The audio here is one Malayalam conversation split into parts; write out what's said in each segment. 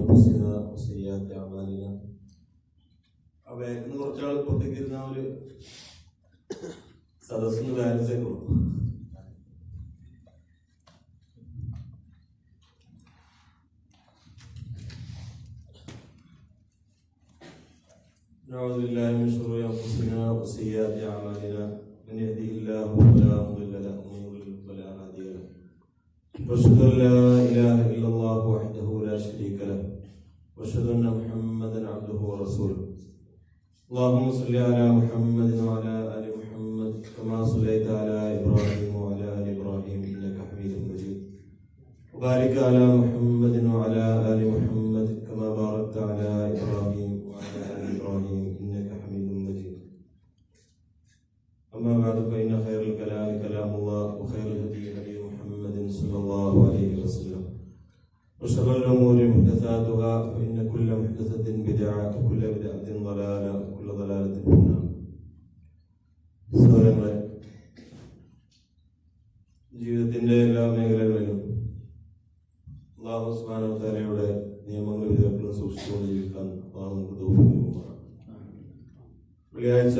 أنفسنا وسيئات أعمالنا. അവയെന്ന് കുറച്ചാൾ പുറത്തേക്കിരുന്ന ഒരു സദസ്സിന് ബാലൻസേക്കുള്ളൂ. نعوذ بالله من شرور أنفسنا وسيئات أعمالنا من يهده الله فلا مضل له ومن يضلل فلا هادي له. وأشهد أن لا إله إلا الله وحده لا شريك له وأشهد أن محمدا عبده ورسوله. اللهم صل على محمد وعلى آل محمد كما صليت على إبراهيم وعلى آل إبراهيم إنك حميد مجيد. وبارك على محمد وعلى آل محمد كما باركت على إبراهيم وعلى آل إبراهيم إنك حميد مجيد. أما بعد فإن خير الكلام كلام الله وخير الهدي هدي محمد صلى الله عليه وسلم وشر الأمور محدثاتها فإن كل محدثة بدعة وكل بدعة ضلالة وكل ضلالة في النار. സഹോദരങ്ങളെ, ജീവിതത്തിന്റെ എല്ലാ മേഖലകളിലും അല്ലാഹു സുബ്ഹാനഹു വ തആലയുടെ നിയമങ്ങൾ വിധികളും സൂക്ഷിച്ചുകൊണ്ട് ജീവിക്കാൻ അല്ലാഹു നമുക്ക് തൗഫീഖ് നൽകുമാറാകട്ടെ. വെള്ളിയാഴ്ച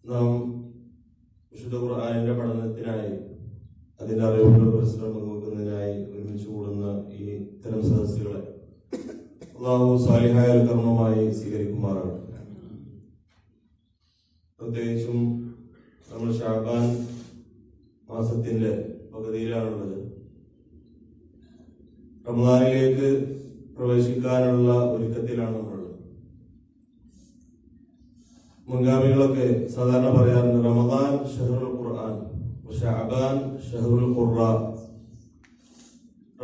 നാം വിശുദ്ധ ഖുർആനിന്റെ പഠനത്തിനായി അതിന്റെ അറിവുകളുടെ പരിശ്രമം പങ്കുവെക്കുന്നതിനായി ഒരുമിച്ച് കൂടുന്ന ഈ ഇത്തരം സദസ്സുകളെ അല്ലാഹു സാലിഹായ ഒരു കർമ്മമായി സ്വീകരിക്കുമാറാകട്ടെ. പ്രത്യേകിച്ചും നമ്മൾ ശഅബാൻ മാസത്തിന്റെ പകുതിയിലാണുള്ളത്. റമദാനിലേക്ക് പ്രവേശിക്കാനുള്ള ഒരുക്കത്തിലാണ് നമ്മളുള്ളത്. മുൻഗാമികളൊക്കെ സാധാരണ പറയാറുണ്ട്, റമദാൻ ഷഹറുൽ ഖുർആൻ, ശഅബാൻ ഷഹറുൽ ഖുർആ.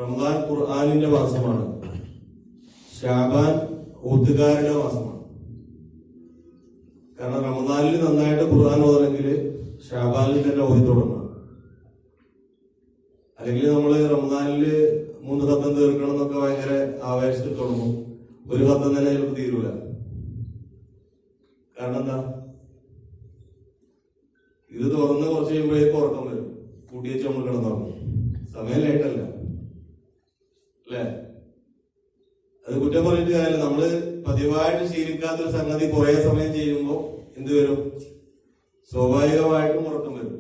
റമദാൻ ഖുർആനിന്റെ മാസമാണ്, ശഅബാൻ ഓത്തുകാരുടെ മാസമാണ്. കാരണം റമദാനിൽ നന്നായിട്ട് ഖുർആൻ ഓതണമെങ്കിൽ ശഅബാനിൽ തന്നെ ഓതി തുടങ്ങണം. അല്ലെങ്കിൽ നമ്മൾ റമദാനിൽ 3 ഖത്തം തീർക്കണം എന്നൊക്കെ ഭയങ്കര ആവേശത്തിൽ തുടങ്ങും. ഒരു ഖത്തം തന്നെ ചിലപ്പോൾ തീരൂല. കാരണം എന്താ, ഇത് തുറന്ന് കുറച്ച് കഴിയുമ്പോഴേക്കും ഉറക്കം വരും. കൂട്ടി വെച്ച് നമ്മൾ കിടന്നുറങ്ങും. സമയം ലേറ്റല്ല അല്ലേ? അത് കുറ്റം പറഞ്ഞിട്ട് കാര്യമില്ല. നമ്മള് പതിവായിട്ട് ശീലിക്കാത്തൊരു സംഗതി കുറെ സമയം ചെയ്യുമ്പോൾ എന്ത് വരും? സ്വാഭാവികമായിട്ടും ഉറക്കം വരും.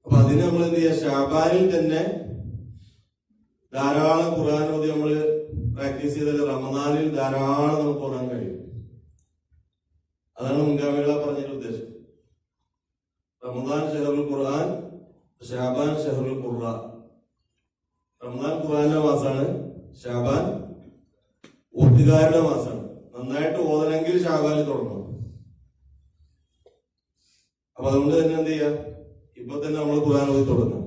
അപ്പൊ അതിന് നമ്മൾ എന്ത് ചെയ്യുക? ശഅബാനിൽ തന്നെ ധാരാളം ഖുർആൻ ഓതി നമ്മൾ പ്രാക്ടീസ് ചെയ്താൽ റമദാനിൽ ധാരാളം നമുക്ക് ഓടാൻ കഴിയും. അതാണ് മുൻഗാമികളെ പറഞ്ഞൊരു ഉദ്ദേശം. റമദാൻ ഷഹറുൽ ഖുർആൻ, ശഅബാൻ ഷഹറുൽ ഖുർആ. റമദാൻ ഖുർആന്റെ മാസമാണ്, ശഅബാൻ ഓത്തുകാരുടെ മാസമാണ്. നന്നായിട്ട് ഓതണമെങ്കിൽ ശഅബാനിൽ തുടങ്ങണം. അപ്പൊ അതുകൊണ്ട് തന്നെ എന്ത് ചെയ്യാം? ഇപ്പൊ തന്നെ നമ്മൾ ഖുർആൻ ഓതി തുടങ്ങാം.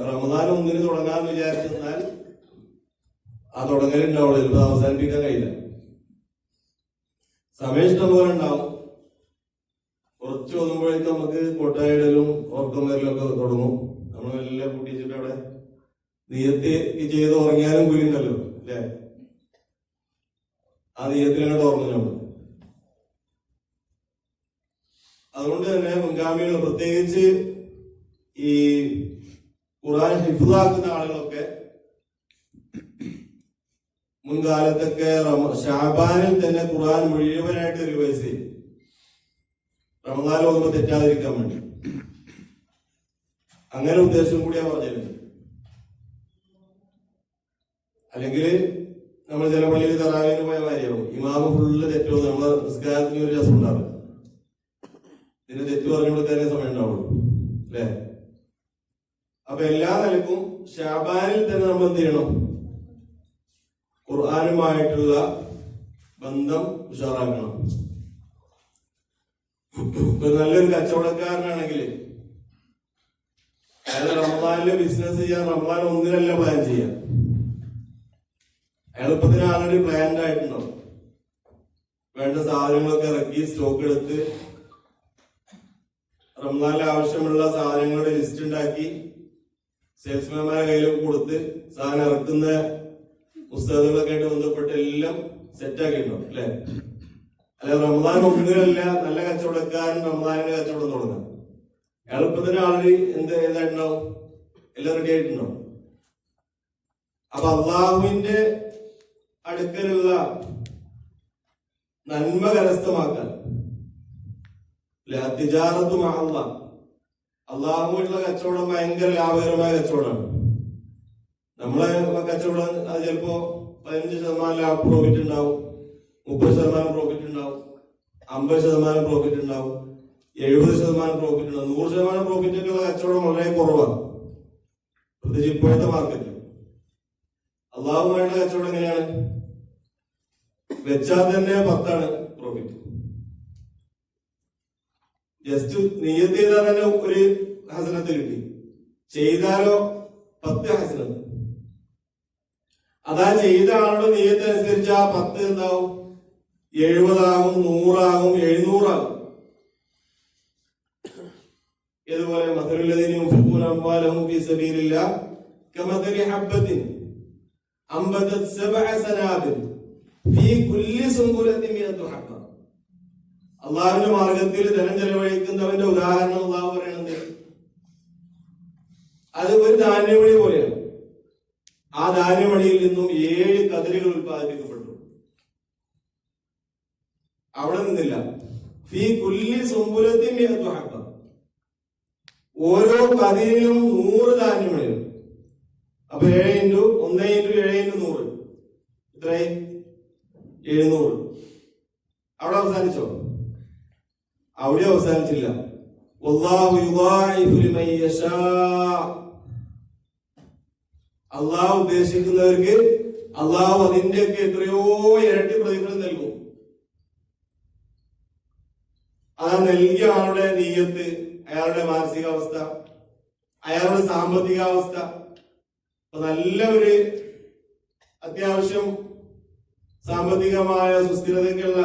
റമദാൻ 1 തുടങ്ങാന്ന് വിചാരിച്ചെന്നാൽ ആ തുടങ്ങലുണ്ടാവുള്ളൂ, ചിലപ്പോൾ അവസാനിപ്പിക്കാൻ കഴിയില്ല. സമയം ഇഷ്ടം പോലെ ഉണ്ടാവും. കുറച്ച് ഓതുമ്പോഴേക്കും നമുക്ക് കൊട്ടായിടലും ഉറക്കം വരലും ഒക്കെ തുടങ്ങും. നമ്മൾ എല്ലാം കൂട്ടിച്ചിട്ട് അവിടെ നിയത്ത് ചെയ്ത് ഉറങ്ങിയാലും കൂലിണ്ടല്ലോ അല്ലേ? ആ നിയത്തിലങ്ങോട്ട് ഉറങ്ങും നമ്മൾ. അതുകൊണ്ട് തന്നെ മുൻഗാമികൾ, പ്രത്യേകിച്ച് ഈ ഖുർആൻ ഹിഫ്ളാക്കുന്ന ആളുകളൊക്കെ മുൻകാലത്തൊക്കെ ശഅബാനിൽ തന്നെ ഖുർആൻ മുഴുവനായിട്ട് റിവൈസ് ചെയ്യും. റമദാൻ ഓതുമ്പോൾ തെറ്റാതിരിക്കാൻ വേണ്ടി. അങ്ങനെ ഉദ്ദേശം കൂടിയാ പറഞ്ഞിരുന്നത്. അല്ലെങ്കിൽ നമ്മൾ ചില പള്ളിയിൽ തറാവീഹിന് പോയ കാര്യമാവും, ഇമാമ് ഫുള്ള് തെറ്റോ, നമ്മളെ നിസ്കാരത്തിന് ഒരു രസം ഉണ്ടാവില്ല. ഇതിന് തെറ്റ് പറഞ്ഞു കൊടുക്കാനേ സമയം ഉണ്ടാവുള്ളൂ അല്ലേ? അപ്പൊ എല്ലാ നിലക്കും ശഅബാനിൽ തന്നെ നമ്മൾ എന്ത് ചെയ്യണം? ഖുർആനുമായിട്ടുള്ള ബന്ധം ഉഷാറാക്കണം. ഇപ്പൊ നല്ലൊരു കച്ചവടക്കാരനാണെങ്കിൽ അയാൾ റമദാനില് ബിസിനസ് ചെയ്യാൻ റമദാൻ 1 പ്ലാൻ ചെയ്യാം. അയാൾ ഇപ്പൊ തന്നെ ആൾറെഡി പ്ലാൻഡ് ആയിട്ടുണ്ടാവും. വേണ്ട സാധനങ്ങളൊക്കെ ഇറക്കി സ്റ്റോക്ക് എടുത്ത് റമദാനിൽ ആവശ്യമുള്ള സാധനങ്ങളുടെ ലിസ്റ്റ് ഉണ്ടാക്കി സെയിൽസ്മാൻമാരെ കയ്യിലൊക്കെ കൊടുത്ത് സാധനം ഇറക്കുന്ന പുസ്തകങ്ങളൊക്കെ ആയിട്ട് ബന്ധപ്പെട്ട് എല്ലാം സെറ്റാക്കിയിട്ടുണ്ടാവും അല്ലെ? അല്ല റമദാൻ 1 നല്ല കച്ചവടക്കാരൻ റമദാനിന്റെ കച്ചവടം തുടങ്ങാം. എളുപ്പത്തിന് ആൾറെഡി ഏതായിട്ടുണ്ടാവും, എല്ലാം റെഡി ആയിട്ടുണ്ടാവും. അപ്പൊ അള്ളാഹുവിന്റെ അടുക്കലുള്ള നന്മ കരസ്ഥമാക്കാൻ അള്ളാഹുമായിട്ടുള്ള കച്ചവടം ഭയങ്കര ലാഭകരമായ കച്ചവടമാണ്. നമ്മളെ കച്ചവടം അത് ചിലപ്പോ 15% പ്രോഫിറ്റ് ഉണ്ടാവും, 30% പ്രോഫിറ്റ് ഉണ്ടാവും, 50% പ്രോഫിറ്റ് ഉണ്ടാവും, 70% പ്രോഫിറ്റ് ഉണ്ടാവും. 100% പ്രോഫിറ്റ് ഒക്കെ ഉള്ള കച്ചവടം വളരെ കുറവാണ്, പ്രത്യേകിച്ച് ഇപ്പോഴത്തെ മാർക്കറ്റിൽ. അള്ളാഹുമായിട്ടുള്ള കച്ചവടം എങ്ങനെയാണ്? വെച്ചാൽ തന്നെ 10 പ്രോഫിറ്റ്. ജസ്റ്റ് നിയ്യത്ത് ചെയ്താൽ തന്നെ ഒരു ഹസനത്ത് കിട്ടി, ചെയ്താലോ 10 ഹസനത്ത്. അതാ ചെയ്ത ആളുടെ നിയ്യത്ത് അനുസരിച്ച് ആ 10 എന്താവും? 70 ആകും, 100 ആകും, 700 ആകും. ഇതുപോലെ മസലുല്ലദീന യുൻഫിഖൂന അംവാലഹും ഫീ സബീലില്ലാഹ് കമസലി ഹബ്ബത്തിൻ അംബതത് 7 സനാബിൽ ഫീ കുല്ലി സുംബുലത്തിൻ മിഅതു ഹബ്ബ. അള്ളാഹുവിന്റെ മാർഗത്തിൽ ധനം ചെലവഴിക്കുന്നവന്റെ ഉദാഹരണം അള്ളാഹു പറയുന്നത് അത് ഒരു ധാന്യമണി പോലെയാണ്. ആ ധാന്യമണിയിൽ നിന്നും 7 കതിരുകൾ ഉത്പാദിപ്പിക്കപ്പെട്ടു. അവിടെ നിന്നില്ല. ഫീ കുല്ലി സുംബുലത്തിൻ മിഅതു ഹബ്ബ. ഓരോ കതിരിലും 100 ധാന്യമണികൾ. അപ്പൊ 7 × 1 × 7 × 100 ഇത്രയും 700. അവിടെ അവസാനിച്ചോ? അവിടെ അവസാനിച്ചില്ല. വല്ലാഹു യുദാഇഫു ലിമൻ യശാ. അള്ളാഹു ഉദ്ദേശിക്കുന്നവർക്ക് അള്ളാഹു അതിന്റെയൊക്കെ എത്രയോ ഇരട്ടി പ്രതിഫലം നൽകും. അതാ നൽകിയ ആളുടെ നീയത്ത്, അയാളുടെ മാനസികാവസ്ഥ, അയാളുടെ സാമ്പത്തികാവസ്ഥ. നല്ല ഒരു അത്യാവശ്യം സാമ്പത്തികമായ സുസ്ഥിരതയ്ക്കുള്ള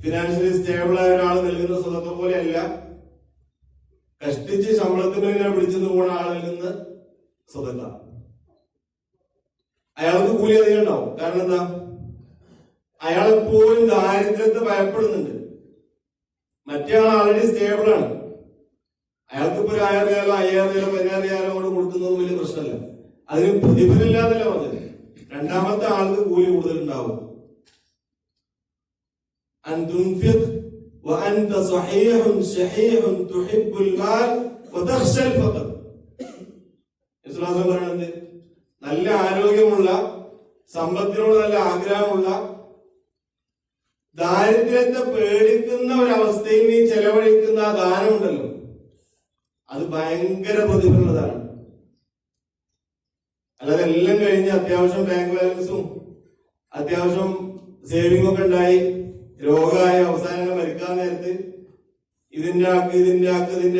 ഫിനാൻഷ്യലി സ്റ്റേബിളായ ഒരാൾ നൽകുന്ന സ്വതക്ക പോലെയല്ല കഷ്ടിച്ച് ശമ്പളത്തിന് ഇങ്ങനെ പിടിച്ചു പോകുന്ന ആൾ നൽകുന്ന സ്വതക്ക. അയാൾക്ക് കൂലി അധികം ഉണ്ടാവും. കാരണം എന്താ? അയാൾ എപ്പോഴും ദാരിദ്ര്യത്തെ ഭയപ്പെടുന്നുണ്ട്. മറ്റേ ആൾ ആൾറെഡി സ്റ്റേബിളാണ്. അയാൾക്ക് ഇപ്പൊ 1000 രൂപയോ 5000 രൂപയോ 10000 രൂപയോ കൊണ്ട് കൊടുക്കുന്നത് വലിയ പ്രശ്നമല്ല. അതിന് പ്രതിഫലമില്ല എന്നല്ല പറഞ്ഞത്. രണ്ടാമത്തെ ആൾക്ക് കൂലി കൂടുതൽ ഉണ്ടാവും. أن تنفق وأنت صحيح شحيح تحب المال وتخشى الفقر. ഇസ്ലാം പറയുന്നത് നല്ല ആരോഗ്യമുള്ള, സമ്പത്തിനോട് നല്ല ആഗ്രഹമുള്ള, ദാരിദ്ര്യത്തെ പേടിക്കുന്ന ഒരവസ്ഥയിൽ നീ ചെലവഴിക്കുന്ന ആ ദാനമുണ്ടല്ലോ, അത് ഭയങ്കര പ്രതിഫലമുള്ളതാണ്. അല്ലാതെ എല്ലാം കഴിഞ്ഞ് അത്യാവശ്യം ബാങ്ക് ബാലൻസും അത്യാവശ്യം സേവിംഗ് ഒക്കെ ഉണ്ടായി രോഗമായ അവസാനങ്ങൾ മരിക്കാൻ നേരത്ത് ഇതിന്റെ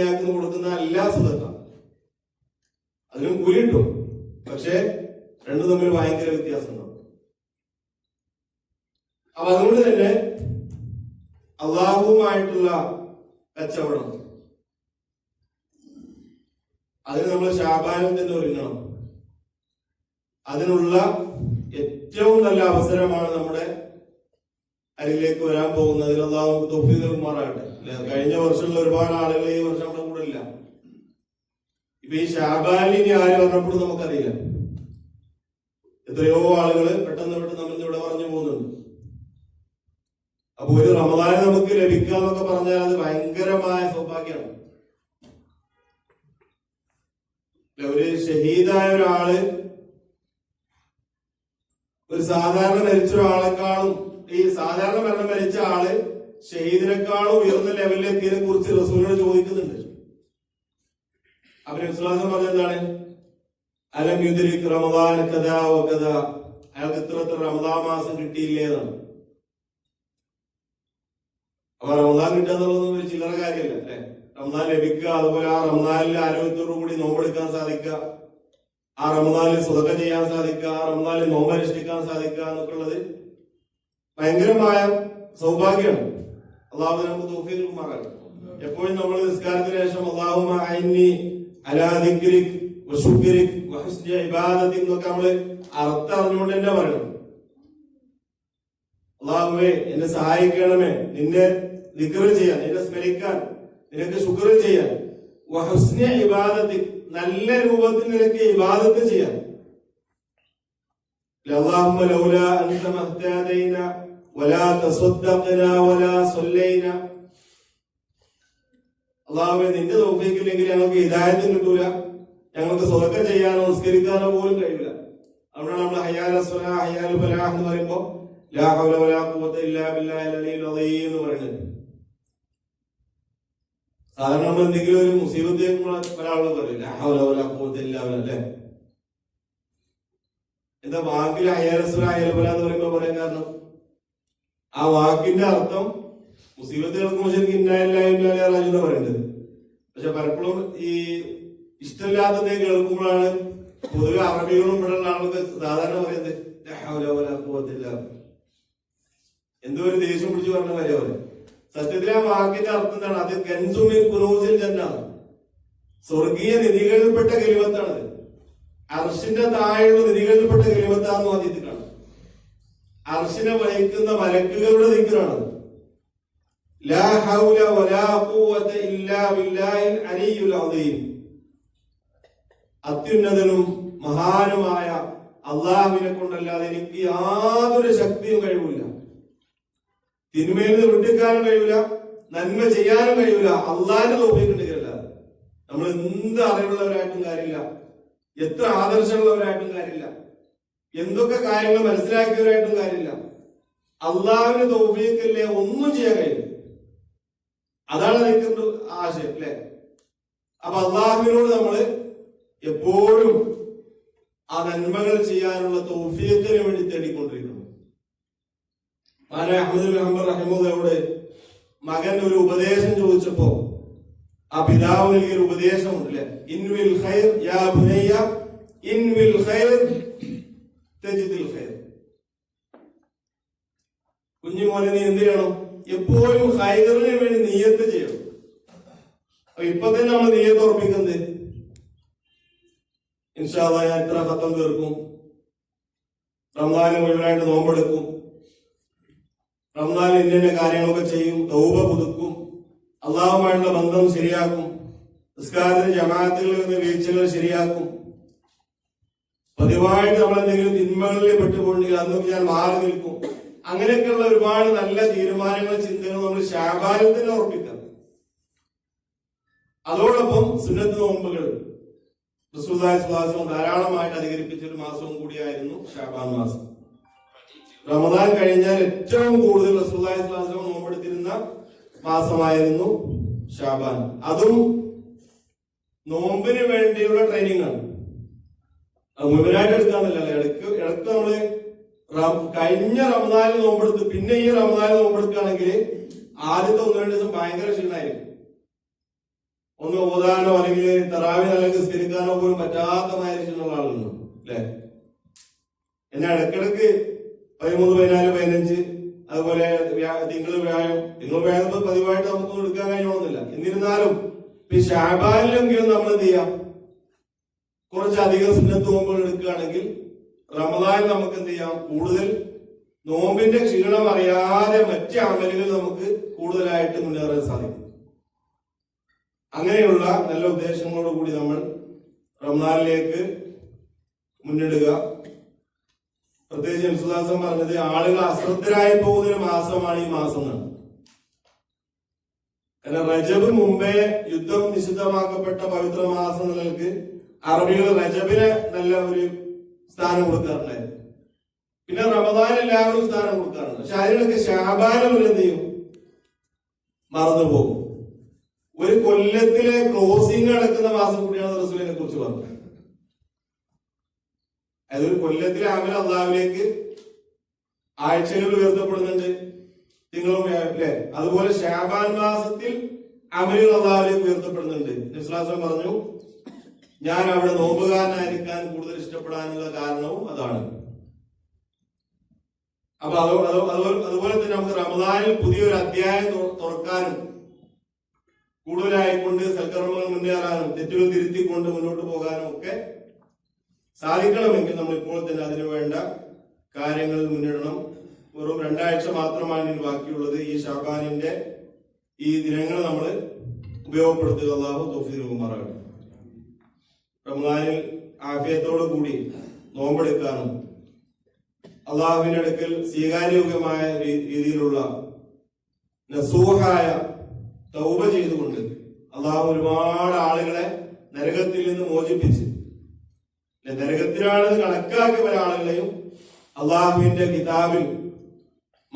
ആക്ക് കൊടുക്കുന്ന എല്ലാ സ്വതക്ക അതിനും കൂലി കിട്ടും. പക്ഷെ രണ്ടും തമ്മിൽ ഭയങ്കര വ്യത്യാസം ഉണ്ടാവും. അപ്പൊ അതുകൊണ്ട് തന്നെ അള്ളാഹുവുമായിട്ടുള്ള കച്ചവടം അതിന് നമ്മൾ ശാബാനിൽ തന്നെ ഒരുങ്ങണം. അതിനുള്ള ഏറ്റവും നല്ല അവസരമാണ് നമ്മുടെ അരികിലേക്ക് വരാൻ പോകുന്നതിൽ അള്ളാഹു നമുക്ക് തൗഫീഖ് നൽകുമാറാകട്ടെ. കഴിഞ്ഞ വർഷമുള്ള ഒരുപാട് ആളുകൾ ഈ വർഷം നമ്മുടെ കൂടെ ഇല്ല. ഇപ്പൊ ഈ ശാബാനിൽ ഇനി ആര് പറഞ്ഞപ്പോഴും നമുക്കറിയില്ല. എത്രയോ ആളുകൾ പെട്ടെന്ന് നമ്മൾ ഇവിടെ പറഞ്ഞു പോകുന്നുണ്ട്. അപ്പൊ ഒരു റമദാൻ നമുക്ക് ലഭിക്കുക എന്നൊക്കെ പറഞ്ഞാൽ അത് ഭയങ്കരമായ സൗഭാഗ്യമാണ്. ഒരു ഷഹീദായ ഒരാള് ഒരു സാധാരണ മരിച്ച ഒരാളെക്കാളും, ഈ സാധാരണ മരണം മരിച്ച ആള് ഷഹീദിനെക്കാളും ഉയർന്ന ലെവലിലെത്തിയതിനെ കുറിച്ച് റസൂലിനോട് ചോദിക്കുന്നുണ്ട്. അവര് വിശ്വാസം പറഞ്ഞെന്താണ്? അലം യുദ്രിക് റമദാൻ കഥാ വകഥ. അയാൾക്ക് ഇത്ര റമദാൻ മാസം കിട്ടിയില്ലേ എന്നാണ്. അപ്പൊ റമദാൻ കിട്ടുക എന്നുള്ളതൊന്നും ഒരു ചില്ലറ കാര്യമല്ല അല്ലെ. റമദാൻ ലഭിക്കുക, അതുപോലെ ആ റമദാനിൽ ആരോഗ്യത്തോടു കൂടി നോമ്പെടുക്കാൻ സാധിക്കുക, ആ റമദാനിൽ സ്വതക്ക ചെയ്യാൻ സാധിക്കുക, ആ റമദാനിൽ നോമ്പനുഷ്ഠിക്കാൻ സാധിക്കുക എന്നൊക്കെ ഉള്ളത് ഭയങ്കരമായ സൗഭാഗ്യമാണ്. അള്ളാഹു നമുക്ക് തൗഫീഖ് നൽകുമാറാകട്ടെ. എപ്പോഴും നമ്മൾ നിസ്കാരത്തിന് ശേഷം അല്ലാഹുമ്മ അഇന്നി അലാ ദിക്രിക് വശുക്രിക് വഹുസ്നി ഇബാദതി എന്നൊക്കെ നമ്മള് അർത്ഥം അറിഞ്ഞുകൊണ്ട് തന്നെ പറയണം. അല്ലാഹുവേ എന്നെ സഹായിക്കണമേ, നിന്നെ ദിക്ർ ചെയ്യാൻ, നിന്നെ സ്മരിക്കാൻ, നിനക്ക് ശുക്ർ ചെയ്യാൻ, വഹുസ്നി ഇബാദത്തി, നല്ല രൂപത്തിൽ നിനക്ക് ഇബാദത്ത് ചെയ്യാം. അല്ലാഹുമ്മ ലൗലാ അൻത മഹ്തദൈന വലാ തസദ്ദഖന വലാ സല്ലൈന. അല്ലാഹുവേ, നിന്റെ തൗഫീഖില്ലെങ്കിൽ ഞങ്ങൾക്ക് ഹിദായത്തും കിട്ടൂല, ഞങ്ങൾക്ക് സ്വതക്ക ചെയ്യാനോ നിസ്കരിക്കാനോ പോലും കഴിയില്ല. അതുകൊണ്ടാണ് നമ്മൾ ഹയ്യാല സ്വലാഹ് ഹയ്യാൽ ഫലാഹ് എന്ന് പറയുമ്പോൾ ലാ ഹൗല വലാ ഖുവത ഇല്ലാ ബില്ലാഹിൽ അലിയിൽ അദീം എന്ന് പറയുന്നത്. സാധാരണ നമ്മൾ എന്തെങ്കിലും ഒരു മുസീബത്ത് കേൾക്കുമ്പോൾ പല ആളുകൾ പറയും ലാ ഹൗല വലാ ഖുവത ഇല്ലാ ബില്ലാഹ് അല്ലേ. എന്താ വാക്കിൽ ഹയ്യാല സ്വലാഹ് ഹയ്യാൽ ഫലാഹ് എന്ന് പറയുമ്പോൾ പറയാൻ കാരണം ആ വാക്കിന്റെ അർത്ഥം മുസീബത്ത് കേൾക്കുമ്പോൾ ശരിക്കും ഇന്നാ ലില്ലാഹി വ ഇന്നാ ഇലൈഹി റാജിഊൻ എന്ന് പറയുന്നത്. പക്ഷെ പലപ്പോഴും ഈ ഇഷ്ടമില്ലാത്തത് കേൾക്കുമ്പോഴാണ് പൊതുവെ അറബികളും ഇവിടെയുള്ള ആളുകൾക്ക് സാധാരണ പറയുന്നത് എന്തോ ഒരു ദേഷ്യം പിടിച്ച് പറഞ്ഞ കാര്യം പോലെ. സത്യത്തിൽ ആ വാക്കിന്റെ അർത്ഥം എന്താണ്? അത് കൻസുമിൻ കുനൂസിൽ ജന്നാണ്, സ്വർഗീയ നിധികളിൽപ്പെട്ട കലിമത്താണത്. അർശിന്റെ താഴെയുള്ള നിധികളിൽപ്പെട്ട കലിമത്താന്ന് ആദ്യത്തിൽ കാണാം. അർശിനെ വഹിക്കുന്ന മലക്കുകളുടെ ദിക്റാണ്. ലാ ഹൗല വലാ ഖുവത ഇല്ലാ ബില്ലാഹിൽ അലിയ്യുൽ അദീം. അത്യുന്നതനും മഹാനുമായ അള്ളാഹുവിനെ കൊണ്ടല്ലാതെ എനിക്ക് യാതൊരു ശക്തിയും കഴിവില്ല. തിന്മയിൽ നിന്ന് വിട്ടിക്കാനും കഴിയൂല, നന്മ ചെയ്യാനും കഴിയൂല. അള്ളാഹിന്റെ തോപ്പിക്കുണ്ടെങ്കിലല്ല. നമ്മൾ എന്ത് അറിവുള്ളവരായിട്ടും കാര്യമില്ല, എത്ര ആദർശമുള്ളവരായിട്ടും കാര്യമില്ല, എന്തൊക്കെ കാര്യങ്ങൾ മനസ്സിലാക്കിയവരായിട്ടും കാര്യമില്ല. അള്ളാഹുവിന് തൗഫീഖില്ലേ ഒന്നും ചെയ്യാൻ കഴിയും. അതാണ് നിൽക്കുന്ന ആശയം അല്ലെ. അപ്പൊ അള്ളാഹുവിനോട് നമ്മള് എപ്പോഴും ആ നന്മകൾ ചെയ്യാനുള്ള തൗഫീഖിന് വേണ്ടി തേടിക്കൊണ്ടിരിക്കണം. അഹ്മദ് ബിൻ ഹംബൽ റഹിമഹുള്ളാഹുവോട് മകൻ ഒരു ഉപദേശം ചോദിച്ചപ്പോ ആ പിതാവ് നൽകിയ ഒരു ഉപദേശം ഉണ്ടല്ലേ, ഇൻവിൽ ഖൈർ യാ ബുനയ്യ ഇൻവിൽ ഖൈർ തജിദിൽ ഖൈർ. കുഞ്ഞുമോനെ, നീ എന്ത് ചെയ്യണം? എപ്പോഴും ഖൈറിന് വേണ്ടി നിയ്യത്ത് ചെയ്യണം. അപ്പൊ ഇപ്പൊ തന്നെ നമ്മൾ നിയ്യത്ത് ഉറപ്പിക്കുന്നത് ഇൻഷാ അല്ലാഹ് ഞാൻ ഇത്ര ഖത്തം തീർക്കും, റമദാനിൽ മുഴുവനായിട്ട് നോമ്പെടുക്കും, റമദാനിൽ ഇന്ന കാര്യങ്ങളൊക്കെ ചെയ്യും, തൗബ പുതുക്കും, അള്ളാഹുമായിട്ടുള്ള ബന്ധം ശരിയാക്കും, നിസ്കാരത്തിന് ജമാഅത്തുകളിൽ നിന്ന് വീഴ്ചകൾ ശരിയാക്കും, പതിവായിട്ട് നമ്മൾ എന്തെങ്കിലും തിന്മകളിൽ പെട്ടുപോണെങ്കിൽ അതൊക്കെ ഞാൻ മാറി നിൽക്കും. അങ്ങനെയൊക്കെയുള്ള ഒരുപാട് നല്ല തീരുമാനങ്ങൾ, ചിന്തകൾ നമ്മൾ ശഅബാനിൽ തന്നെ ഉറപ്പിക്കാം. അതോടൊപ്പം സുന്നത്ത് നോമ്പുകൾ റസൂലുള്ളാഹി സ്വല്ലല്ലാഹു അലൈഹി വസല്ലം ധാരാളമായിട്ട് അധികരിപ്പിച്ച ഒരു മാസവും കൂടിയായിരുന്നു ശഅബാൻ മാസം. റമദാൻ കഴിഞ്ഞാൽ ഏറ്റവും കൂടുതൽ റസൂലുള്ളാഹി സ്വല്ലല്ലാഹു അലൈഹി വസല്ലം നോമ്പെടുത്തിരുന്ന മാസമായിരുന്നു ശഅബാൻ. അതും നോമ്പിന് വേണ്ടിയുള്ള ട്രെയിനിങ് ആണ്. അത് മുഴുവനായിട്ട് എടുക്കാന്നല്ല, ഇടക്ക് നമ്മള് കഴിഞ്ഞ റമദാനിൽ നോമ്പെടുത്ത് പിന്നെ ഈ റമദാനിൽ നോമ്പെടുക്കുകയാണെങ്കിൽ ആദ്യത്തെ 1-2 ദിവസം ഭയങ്കര ക്ഷീണമായിരിക്കും. ഒന്ന് ഓതാനോ അല്ലെങ്കിൽ തറാവി നല്ല നിസ്കരിക്കാനോ പോലും പറ്റാത്ത ക്ഷീണമുള്ള ആളുകളുണ്ട് അല്ലെ. എന്നാൽ ഇടക്കിടക്ക് 13, 14, 15 അതുപോലെ തിങ്കൾ വ്യാഴം പതിവായിട്ട് നമുക്കൊന്നും എടുക്കാൻ കഴിയണമെന്നില്ല. എന്നിരുന്നാലും ഈ ശഅബാനിലെങ്കിലും നമ്മൾ എന്ത് ചെയ്യാം, കുറച്ചധികം സുന്നത്ത് നോമ്പുകൾ എടുക്കുകയാണെങ്കിൽ റമദാനിൽ നമുക്ക് എന്ത് ചെയ്യാം, കൂടുതൽ നോമ്പിന്റെ ക്ഷീണം അറിയാതെ മറ്റ് അമലുകൾ നമുക്ക് കൂടുതലായിട്ട് മുന്നേറാൻ സാധിക്കും. അങ്ങനെയുള്ള നല്ല ഉദ്ദേശങ്ങളോടുകൂടി നമ്മൾ റമദാനിലേക്ക് മുന്നിടുക. പ്രത്യേകിച്ച് നബിസ്വല്ലല്ലാഹു പറഞ്ഞത് ആളുകൾ അശ്രദ്ധരായി പോകുന്ന ഒരു മാസമാണ് ഈ മാസം എന്നാണ്. കാരണം റജബ് മുമ്പേ യുദ്ധം നിഷിദ്ധമാക്കപ്പെട്ട പവിത്ര മാസം നിലക്ക് അറബികൾ റജബിന് നല്ല ഒരു സ്ഥാനം കൊടുക്കാറുണ്ടായിരുന്നു. പിന്നെ റമദാൻ എല്ലാവരും സ്ഥാനം കൊടുക്കാറുണ്ട്. പക്ഷെ അതിനൊക്കെ ശഅബാനിൽ എന്ത് ചെയ്യും, മറന്നു പോകും. ഒരു കൊല്ലത്തിലെ ക്ലോസിംഗ് നടക്കുന്ന മാസം കൂടിയാണ് റസൂലിനെ കുറിച്ച് പറഞ്ഞത്. അതൊരു കൊല്ലത്തിലെ അമൽ അള്ളാഹുവിലേക്ക് ആഴ്ചകൾ ഉയർത്തപ്പെടുന്നുണ്ട്, തിങ്കളും അല്ലെ. അതുപോലെ ശഅബാൻ മാസത്തിൽ അമലുകൾ അള്ളാഹുവിലേക്ക് ഉയർത്തപ്പെടുന്നുണ്ട്. നബി സ്വല്ലല്ലാഹു അലൈഹി വസല്ലം പറഞ്ഞു, ഞാൻ അവിടെ നോമ്പുകാരനായിരിക്കാൻ കൂടുതൽ ഇഷ്ടപ്പെടാനുള്ള കാരണവും അതാണ്. അപ്പൊ അതുപോലെ തന്നെ നമുക്ക് റമദാനിൽ പുതിയൊരു അധ്യായം തുറക്കാനും കൂടുതലായിക്കൊണ്ട് സൽക്കർമ്മങ്ങൾ മുന്നേറാനും തെറ്റുകൾ തിരുത്തിക്കൊണ്ട് മുന്നോട്ട് പോകാനും ഒക്കെ സാധിക്കണമെങ്കിൽ നമ്മൾ ഇപ്പോൾ തന്നെ അതിനു വേണ്ട കാര്യങ്ങൾ മുന്നിടണം. വെറും 2 ആഴ്ച മാത്രമാണ് ഇനി ബാക്കിയുള്ളത്. ഈ ശഅബാനിന്റെ ഈ ദിനങ്ങൾ നമ്മൾ ഉപയോഗപ്പെടുത്തുക. അല്ലാഹു തൗഫീഖ് നൽകുമാറാകട്ടെ. റമദാനിൽ ആഫിയത്തോടു കൂടി നോമ്പെടുക്കാനും അള്ളാഹുവിന്റെ അടുക്കൽ സ്വീകാര്യോഗ്യമായ രീതിയിലുള്ള നസൂഹായ തൗബ ചെയ്തുകൊണ്ട് അള്ളാഹു ഒരുപാട് ആളുകളെ നരകത്തിൽ നിന്ന് മോചിപ്പിച്ച് നരകത്തിലാണെന്ന് കണക്കാക്കിയ പല ആളുകളെയും അള്ളാഹുവിന്റെ കിതാബിൽ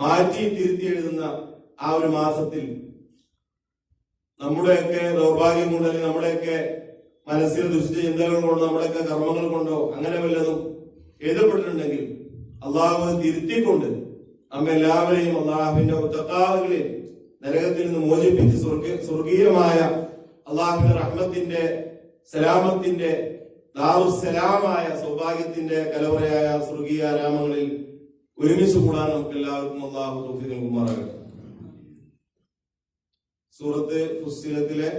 മാറ്റി തിരുത്തി എഴുതുന്ന ആ ഒരു മാസത്തിൽ നമ്മുടെയൊക്കെ ദൗർഭാഗ്യം കൊണ്ട് അല്ലെങ്കിൽ നമ്മുടെയൊക്കെ മനസ്സിൽ ദുഷിച്ച ചിന്തകൾ കൊണ്ടോ നമ്മുടെയൊക്കെ കർമ്മങ്ങൾ കൊണ്ടോ അങ്ങനെ വല്ലതും എഴുതപ്പെട്ടിട്ടുണ്ടെങ്കിൽ അള്ളാഹു തിരുത്തിക്കൊണ്ട് നമ്മെല്ലാവരെയും അള്ളാഹുവിന്റെ മുത്തഖാകളെ നരകത്തിൽ നിന്ന് മോചിപ്പിച്ച് സ്വർഗീയമായ അള്ളാഹുവിന്റെ റഹ്മത്തിന്റെ സലാമത്തിന്റെ ദാറുസ്സലാമായ സൗഭാഗ്യത്തിന്റെ കലവറയായ സ്വർഗീയ ആരാമങ്ങളിൽ ഒരുമിച്ച് കൂടാൻ നമുക്ക് എല്ലാവർക്കും അള്ളാഹു തൗഫീഖ് നൽകുമാറാകട്ടെ. സൂറത്ത് ഫുസ്സിലത്തിലെ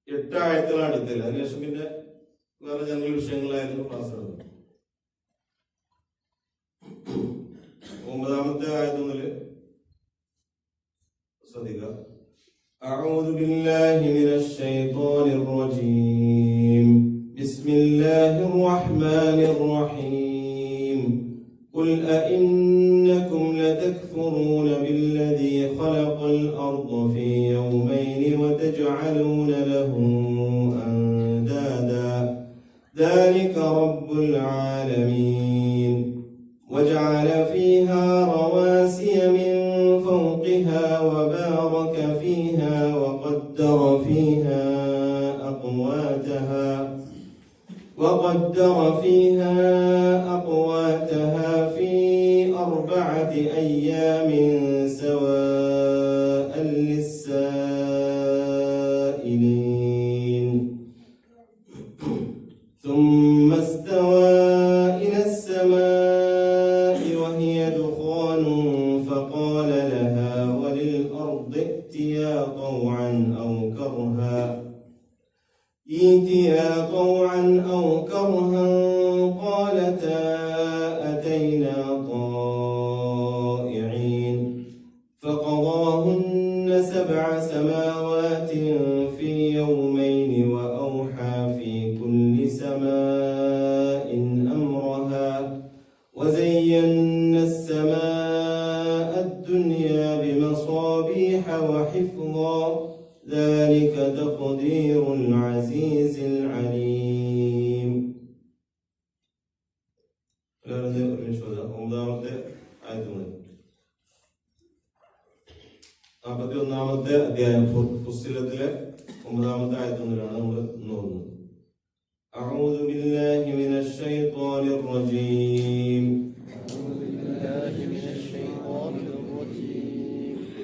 8 ആയത്തുകളാണ് എടുത്തത്. അതിനുശേഷം പിന്നെ വേറെ ജനറൽ വിഷയങ്ങളായിരുന്നു ക്ലാസ് നടന്നത്. 9-ാമത്തെ ആയത്ത് മുതൽ ശ്രദ്ധിക്കുക. أعوذ بالله من الشيطان الرجيم. بسم الله الرحمن الرحيم. قل أئنكم لتكفرون بالذي خلق الأرض في يومين وتجعلون له أندادا ذلك رب العالمين. وجعل فيها رواسي من فوقها وبارك فيها وقدر فيها أقواتها في 4 أيام سواء للسائلين. ثم استوى إلى السماء وهي دخان فقال لها وللأرض ائتيا طوعا أو كرها قالتا أتينا طائعين. فقضاهن 7 سماوات في يومين وأوحى في كل سماء أمرها وزينا السماء الدنيا بمصابيح وحفظا ذلك تقدير العزيز العليم. 9-ാമത്തെ ആയത്ത് മുതൽ 41-ാമത്തെ അധ്യായം ഫുസ്സിലത്തിലെ 9-ാമത്തെ ആയത്ത് മുതലാണ് നമ്മൾ നോക്കുന്നത്. أعوذ بالله من الشيطان الرجيم.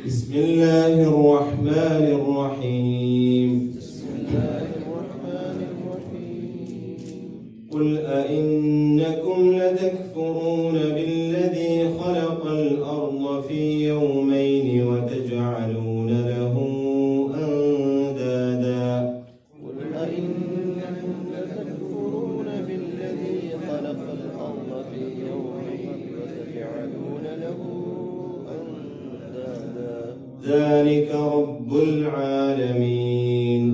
بسم الله الرحمن الرحيم. قل أئنكم لتكفرون بالذي خلق الأرض في يومين وتجعلون له أندادا. قل أئنكم لتكفرون بالذي خلق الأرض في يومين وتجعلون له أندادا ذلك رب العالمين.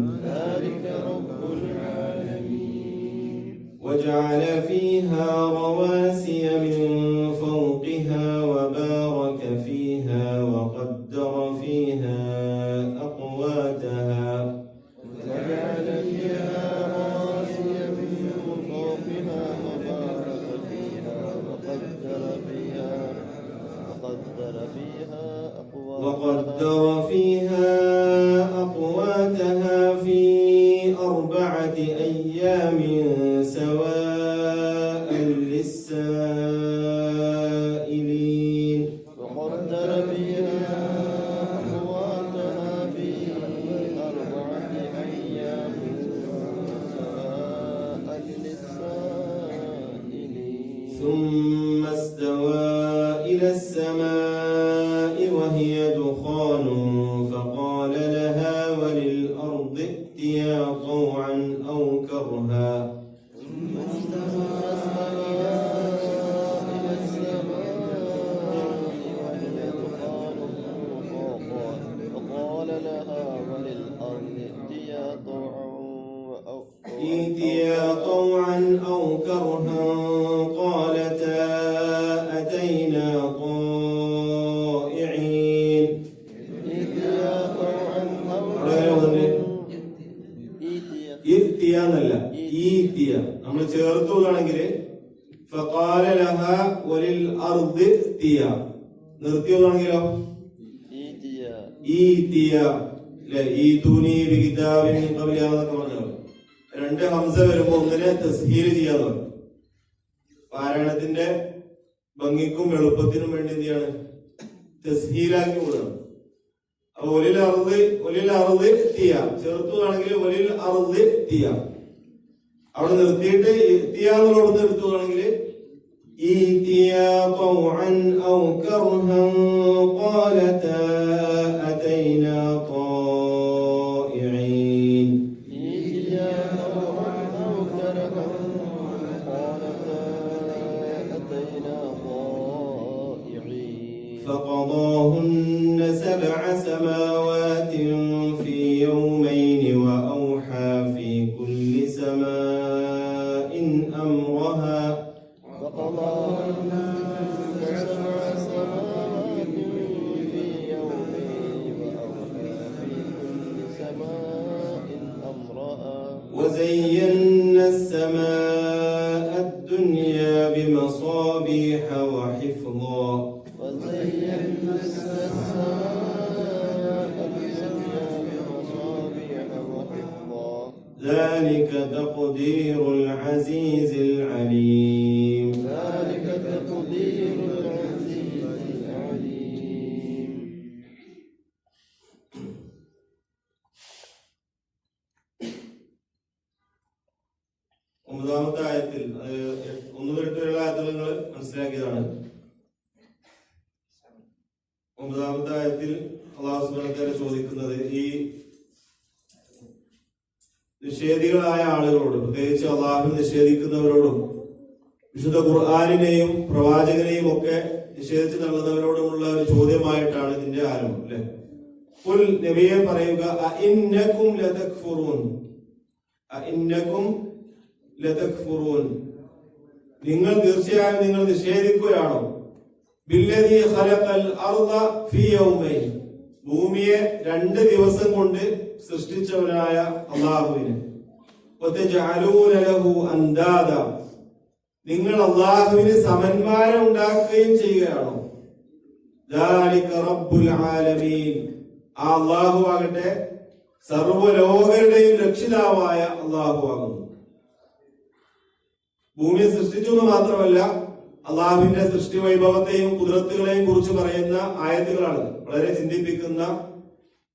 وجعل فيها رواسي من فوقها وبارك فيها وقدر فيها أقواتها. وجعل فيها رواسي من فوقها وبارك فيها وقدر فيها أقواتها في 4 أيام سواء للسائلين. وقدر فيها أقواتها في 4 أيام سواء للسائلين. ثم استوى إلى السماء وهي دخان فقال لها وللأرض ائتيا طوعا أو كرها. ائتيا طوعا أو كرها قالتا أتينا طائعين. ائتيا എന്നല്ല, ഈത്തിയ നമ്മൾ ചേർത്തുകയാണെങ്കിൽ ഫഖാല ലഹാ വലിൽ അർദി ائتيا, നിർത്തിയതാണെങ്കിലോ ഈത്തിയ ഈതൂനി ബികിതാബിൻ മിൻ ഖബ്ലിഹാ എന്നൊക്കെ പറഞ്ഞാൽ രണ്ട് ഹംസ വരുമ്പോ ഒന്നിനെ തസ്ഹീൽ ചെയ്യാന്ന് പറയും. പാരായണത്തിന്റെ ഭംഗിക്കും എളുപ്പത്തിനും വേണ്ടി എന്ത് ചെയ്യാണ്, തസ്ഹീലാക്കി കൊടുക്കണം. അപ്പൊ ഒലിൽ അറുത് തീയ ചേർത്തുകയാണെങ്കിൽ ഒലിൽ അറുത് തീയ, അവിടെ നിർത്തിയിട്ട് തീയാന്നുള്ളടത്ത് നിർത്തുകയാണെങ്കിൽ ഈതിയാ طوعا أو كرها قالتا أتينا طائعين. فقضاهن 7 سماوات في يومين وأوحى في كل سماء أمرها. فقضاهن 7 سماوات في يومين وأوحى في كل سماء أمرها. وزينا السماء الدنيا بمصابيح وحفظا. وزينا السماء الدنيا بمصابيح وحفظا. ذلك تقدير العزيز العليم. ذلك تقدير العزيز العليم. ഒമ്പതാമത്തെ ആയത്തിൽ 1-8 വരെയുള്ള ആയത്തിൽ നിങ്ങൾ മനസ്സിലാക്കിയതാണ്. ഒമ്പതാമത്തെ ആയത്തിൽ അല്ലാഹു സുബ്ഹാനഹു വ തആല ചോദിക്കുന്നത് ഈ നിഷേധികളായ ആളുകളോട്, പ്രത്യേകിച്ച് അള്ളാഹു നിഷേധിക്കുന്നവരോടും വിശുദ്ധ ഖുർആനിനെയും പ്രവാചകനെയും ഒക്കെ നിഷേധിച്ച് തള്ളുന്നവരോടുമുള്ള ഒരു ചോദ്യമായിട്ടാണ് ഇതിന്റെ ആരംഭം. അല്ലെ, ഖുൽ നബിയെ പറയുക, അഇന്നകും ലതക്ഫുറൂൻ, അഇന്നകും ലതക്ഫുറൂൻ, നിങ്ങൾ തീർച്ചയായും നിങ്ങൾ നിഷേധിക്കുകയാണോ, ബില്ലദീ ഖലഖൽ അർദ ഫീ യൗമൈൻ, ഭൂമിയെ 2 ദിവസം കൊണ്ട് സൃഷ്ടിച്ചവനായ അല്ലാഹുവിനെ, വതജഅലൂന ലഹു അൻദാദ, നിങ്ങൾ അല്ലാഹുവിന് സമന്മാരെ ഉണ്ടാക്കുകയും ചെയ്യുകയാണോ. ദാലിക റബ്ബുൽ ആലമീൻ, ആ അല്ലാഹു ആകട്ടെ സർവ്വലോകരുടെയും രക്ഷിതാവായ അല്ലാഹു ആകുന്നു. ഭൂമിയെ സൃഷ്ടിച്ചു എന്ന് മാത്രമല്ല, അള്ളാഹുവിന്റെ സൃഷ്ടി വൈഭവത്തെയും കുദറത്തുകളെയും കുറിച്ച് പറയുന്ന ആയത്തുകളാണ്. വളരെ ചിന്തിപ്പിക്കുന്ന,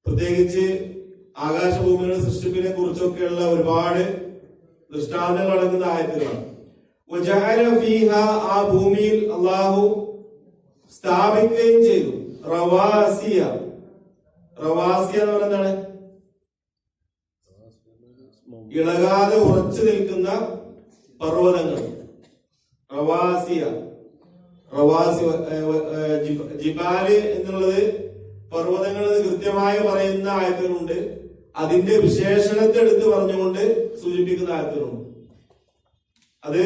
പ്രത്യേകിച്ച് ആകാശഭൂമികളുടെ സൃഷ്ടിപ്പിനെ കുറിച്ചൊക്കെയുള്ള ഒരുപാട് ദൃഷ്ടാന്തങ്ങൾ അടങ്ങുന്ന ആയത്തുകളാണ്. ആ ഭൂമിയിൽ അള്ളാഹു സ്ഥാപിക്കുകയും ചെയ്തു റവാസിയ. റവാസിയ എന്ന് പറയുന്നതാണ് ഇളകാതെ ഉറച്ചു നിൽക്കുന്ന പർവ്വതങ്ങൾ. റവാസിയ, റവാസി, ജിബാല് എന്നുള്ളത് പർവ്വതങ്ങൾ കൃത്യമായി പറയുന്ന ആയത്തുകളുണ്ട്. അതിന്റെ വിശേഷണത്തെ എടുത്ത് പറഞ്ഞുകൊണ്ട് സൂചിപ്പിക്കുന്ന ആയത്തുകളുണ്ട്. അത്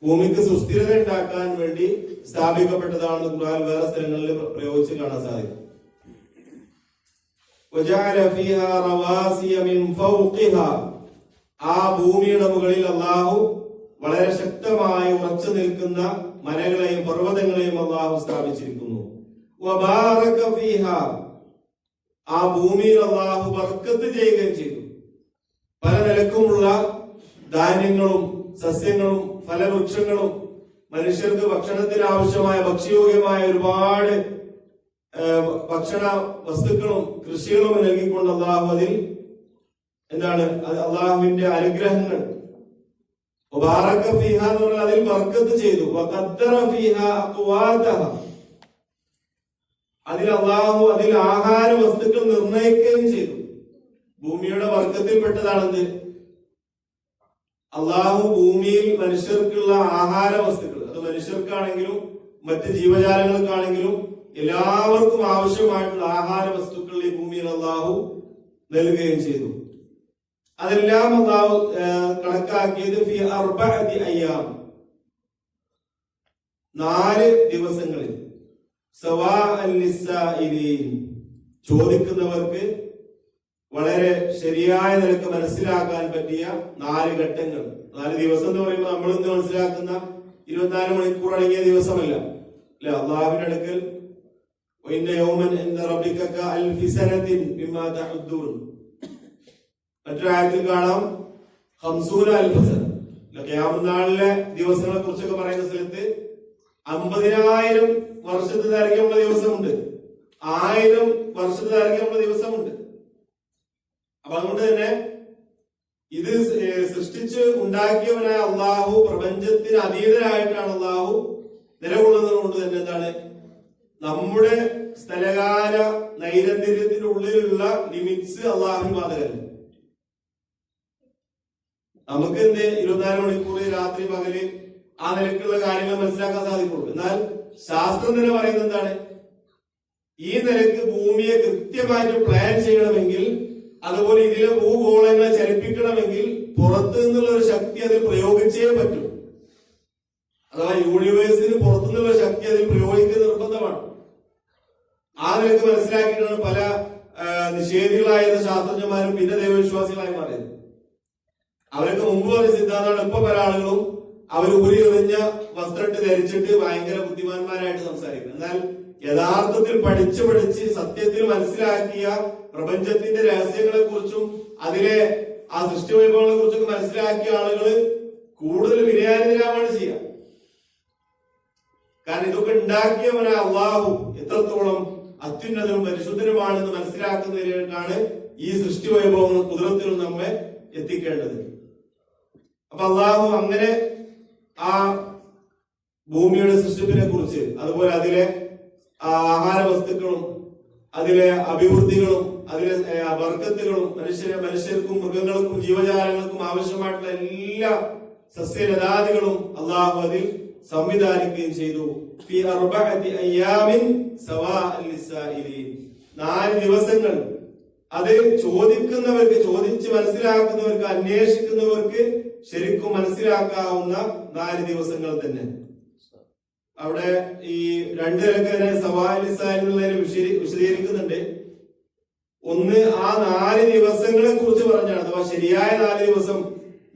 ഭൂമിക്ക് സുസ്ഥിരത ഉണ്ടാക്കാൻ വേണ്ടി സ്ഥാപിക്കപ്പെട്ടതാണെന്ന് ഖുർആൻ വേറെ സ്ഥലങ്ങളിൽ പ്രയോഗിച്ച് കാണാൻ സാധിക്കും. വജഅല ഫീഹാ റവാസിയ മിൻ ഫൗഖിഹാ, ആ ഭൂമിയുടെ മുകളിൽ അല്ലാഹു വളരെ ശക്തമായി ഉറച്ചു നിൽക്കുന്ന മലകളെയും പർവ്വതങ്ങളെയും അല്ലാഹു സ്ഥാപിച്ചിരിക്കുന്നു. വബാറക ഫീഹാ, ആ ഭൂമിയിൽ അല്ലാഹു ബർക്കത്ത് ചെയ്യുകയും ചെയ്തു. പല നിലക്കുമുള്ള ധാന്യങ്ങളും സസ്യങ്ങളും ഫലവൃക്ഷങ്ങളും മനുഷ്യർക്ക് ഭക്ഷണത്തിന് ആവശ്യമായ ഭക്ഷ്യയോഗ്യമായ ഒരുപാട് ഭക്ഷണ വസ്തുക്കളും കൃഷികളും നൽകിക്കൊണ്ട് അല്ലാഹു അതിൽ എന്താണ് അള്ളാഹുവിന്റെ അനുഗ്രഹങ്ങൾ വബാറക ഫീഹാ എന്ന് പറഞ്ഞാൽ അതിൽ ബർക്കത്ത് ചെയ്തു. വഖദ്ദറ ഫീഹാ അഖ്വാതഹ, അതിൽ അള്ളാഹു അതിൽ ആഹാര വസ്തുക്കൾ നിർണയിക്കുകയും ചെയ്തു. ഭൂമിയുടെ ബർക്കത്തിൽപ്പെട്ടതാണെന്ത്, അള്ളാഹു ഭൂമിയിൽ മനുഷ്യർക്കുള്ള ആഹാര വസ്തുക്കൾ, അത് മനുഷ്യർക്കാണെങ്കിലും മറ്റ് ജീവജാലങ്ങൾക്കാണെങ്കിലും എല്ലാവർക്കും ആവശ്യമായിട്ടുള്ള ആഹാര വസ്തുക്കൾ ഈ ഭൂമിയിൽ അള്ളാഹു നൽകുകയും ചെയ്തു. അതെല്ലാം അല്ലാഹു കണക്കാക്കിയത് ഫി അർബഅതി അയ്യാം, 4 ദിവസങ്ങളിൽ. സവാഅൻ ലിസ്സായിലീൻ, ചോദിക്കുന്നവർക്ക് വളരെ ശരിയായ നിലക്ക് മനസ്സിലാക്കാൻ പറ്റിയ 4 ഘട്ടങ്ങൾ. 4 ദിവസം എന്ന് പറയുമ്പോൾ നമ്മൾ ഇന്ന് മനസ്സിലാക്കുന്ന 24 മണിക്കൂർ അടങ്ങിയ ദിവസമല്ല. അല്ലെ, അള്ളാഹുവിന്റെ അടുക്കൽ മറ്റൊരായത്തിൽ കാണാം 50,000 ഖിയാമത്ത് നാളിലെ ദിവസങ്ങളെ കുറിച്ചൊക്കെ പറയുന്ന സ്ഥലത്ത് 50,000 വർഷത്തെ ദൈർഘ്യമുള്ള ദിവസമുണ്ട്, 1000 വർഷത്തെ ദൈർഘ്യമുള്ള ദിവസമുണ്ട്. അപ്പൊ അതുകൊണ്ട് തന്നെ ഇത് സൃഷ്ടിച്ച് ഉണ്ടാക്കിയവനായ അള്ളാഹു പ്രപഞ്ചത്തിന് അതീതനായിട്ടാണ് അള്ളാഹു നിലകൊള്ളുന്നത് കൊണ്ട് തന്നെ എന്താണ് നമ്മുടെ സ്ഥലകാല നൈരന്തര്യത്തിനുള്ളിലുള്ള ലിമിറ്റ്സ് അള്ളാഹുവിന് ബാധകരല്ല. നമുക്ക് എന്ത് 24 മണിക്കൂർ രാത്രി പകല് ആ നിലക്കുള്ള കാര്യങ്ങൾ മനസ്സിലാക്കാൻ സാധിക്കുള്ളൂ. എന്നാൽ ശാസ്ത്രം തന്നെ പറയുന്നത് എന്താണ്, ഈ നിലക്ക് ഭൂമിയെ കൃത്യമായിട്ട് പ്ലാൻ ചെയ്യണമെങ്കിൽ, അതുപോലെ ഇതിലെ ഭൂഗോളങ്ങളെ ചലിപ്പിക്കണമെങ്കിൽ പുറത്തു നിന്നുള്ള ഒരു ശക്തി അതിൽ പ്രയോഗിച്ചേ പറ്റൂ. അഥവാ യൂണിവേഴ്സിന് പുറത്തുനിന്നുള്ള ശക്തി അതിൽ പ്രയോഗിക്കുന്നത് നിർബന്ധമാണ്. ആ നിലക്ക് മനസ്സിലാക്കിയിട്ടാണ് പല നിഷേധികളായ ശാസ്ത്രജ്ഞന്മാരും പിന്നെ ദൈവവിശ്വാസികളായി മാറിയത്. അവർക്ക് മുമ്പ് പറഞ്ഞ സിദ്ധാന്തമാണ് ഇപ്പൊ പല ആളുകളും അവർ ഊരി എറിഞ്ഞ വസ്ത്രട്ട് ധരിച്ചിട്ട് ഭയങ്കര ബുദ്ധിമാന്മാരായിട്ട് സംസാരിക്കുന്നത്. എന്നാൽ യഥാർത്ഥത്തിൽ പഠിച്ച് സത്യത്തിൽ മനസ്സിലാക്കിയ പ്രപഞ്ചത്തിന്റെ രഹസ്യങ്ങളെ കുറിച്ചും അതിലെ ആ സൃഷ്ടി വൈഭവങ്ങളെ കുറിച്ചൊക്കെ മനസ്സിലാക്കിയ ആളുകൾ കൂടുതൽ വിനയാനിതരാമാണ് ചെയ്യുക. കാരണം ഇതൊക്കെ ഉണ്ടാക്കിയവനായ അള്ളാഹു എത്രത്തോളം അത്യുന്നതനും പരിശുദ്ധനുമാണെന്ന് മനസ്സിലാക്കുന്നതിലേക്കാണ് ഈ സൃഷ്ടി വൈഭവങ്ങളും കുതിരത്തിലും നമ്മെ എത്തിക്കേണ്ടത്. അപ്പൊ അള്ളാഹു അങ്ങനെ ആ ഭൂമിയുടെ സൃഷ്ടിപ്പിനെ കുറിച്ച്, അതുപോലെ അതിലെ ആഹാര വസ്തുക്കളും അതിലെ അഭിവൃദ്ധികളും അതിലെ വർഗത്തുകളും മനുഷ്യർക്കും മൃഗങ്ങൾക്കും ജീവജാലങ്ങൾക്കും ആവശ്യമായിട്ടുള്ള എല്ലാ സസ്യലതാദികളും അള്ളാഹു അതിൽ സംവിധാനിക്കുകയും ചെയ്തു. 4 ദിവസങ്ങൾ അത് ചോദിക്കുന്നവർക്ക്, ചോദിച്ച് മനസ്സിലാക്കുന്നവർക്ക്, അന്വേഷിക്കുന്നവർക്ക് ശരിക്കും മനസ്സിലാക്കാവുന്ന 4 ദിവസങ്ങൾ തന്നെ. അവിടെ ഈ 2 നിലക്ക് സവാലിസാനുള്ളതിനെ വിശദീകരിക്കുന്നുണ്ട്. ഒന്ന്, ആ 4 ദിവസങ്ങളെ കുറിച്ച് പറഞ്ഞാണ്, അഥവാ ശരിയായ 4 ദിവസം,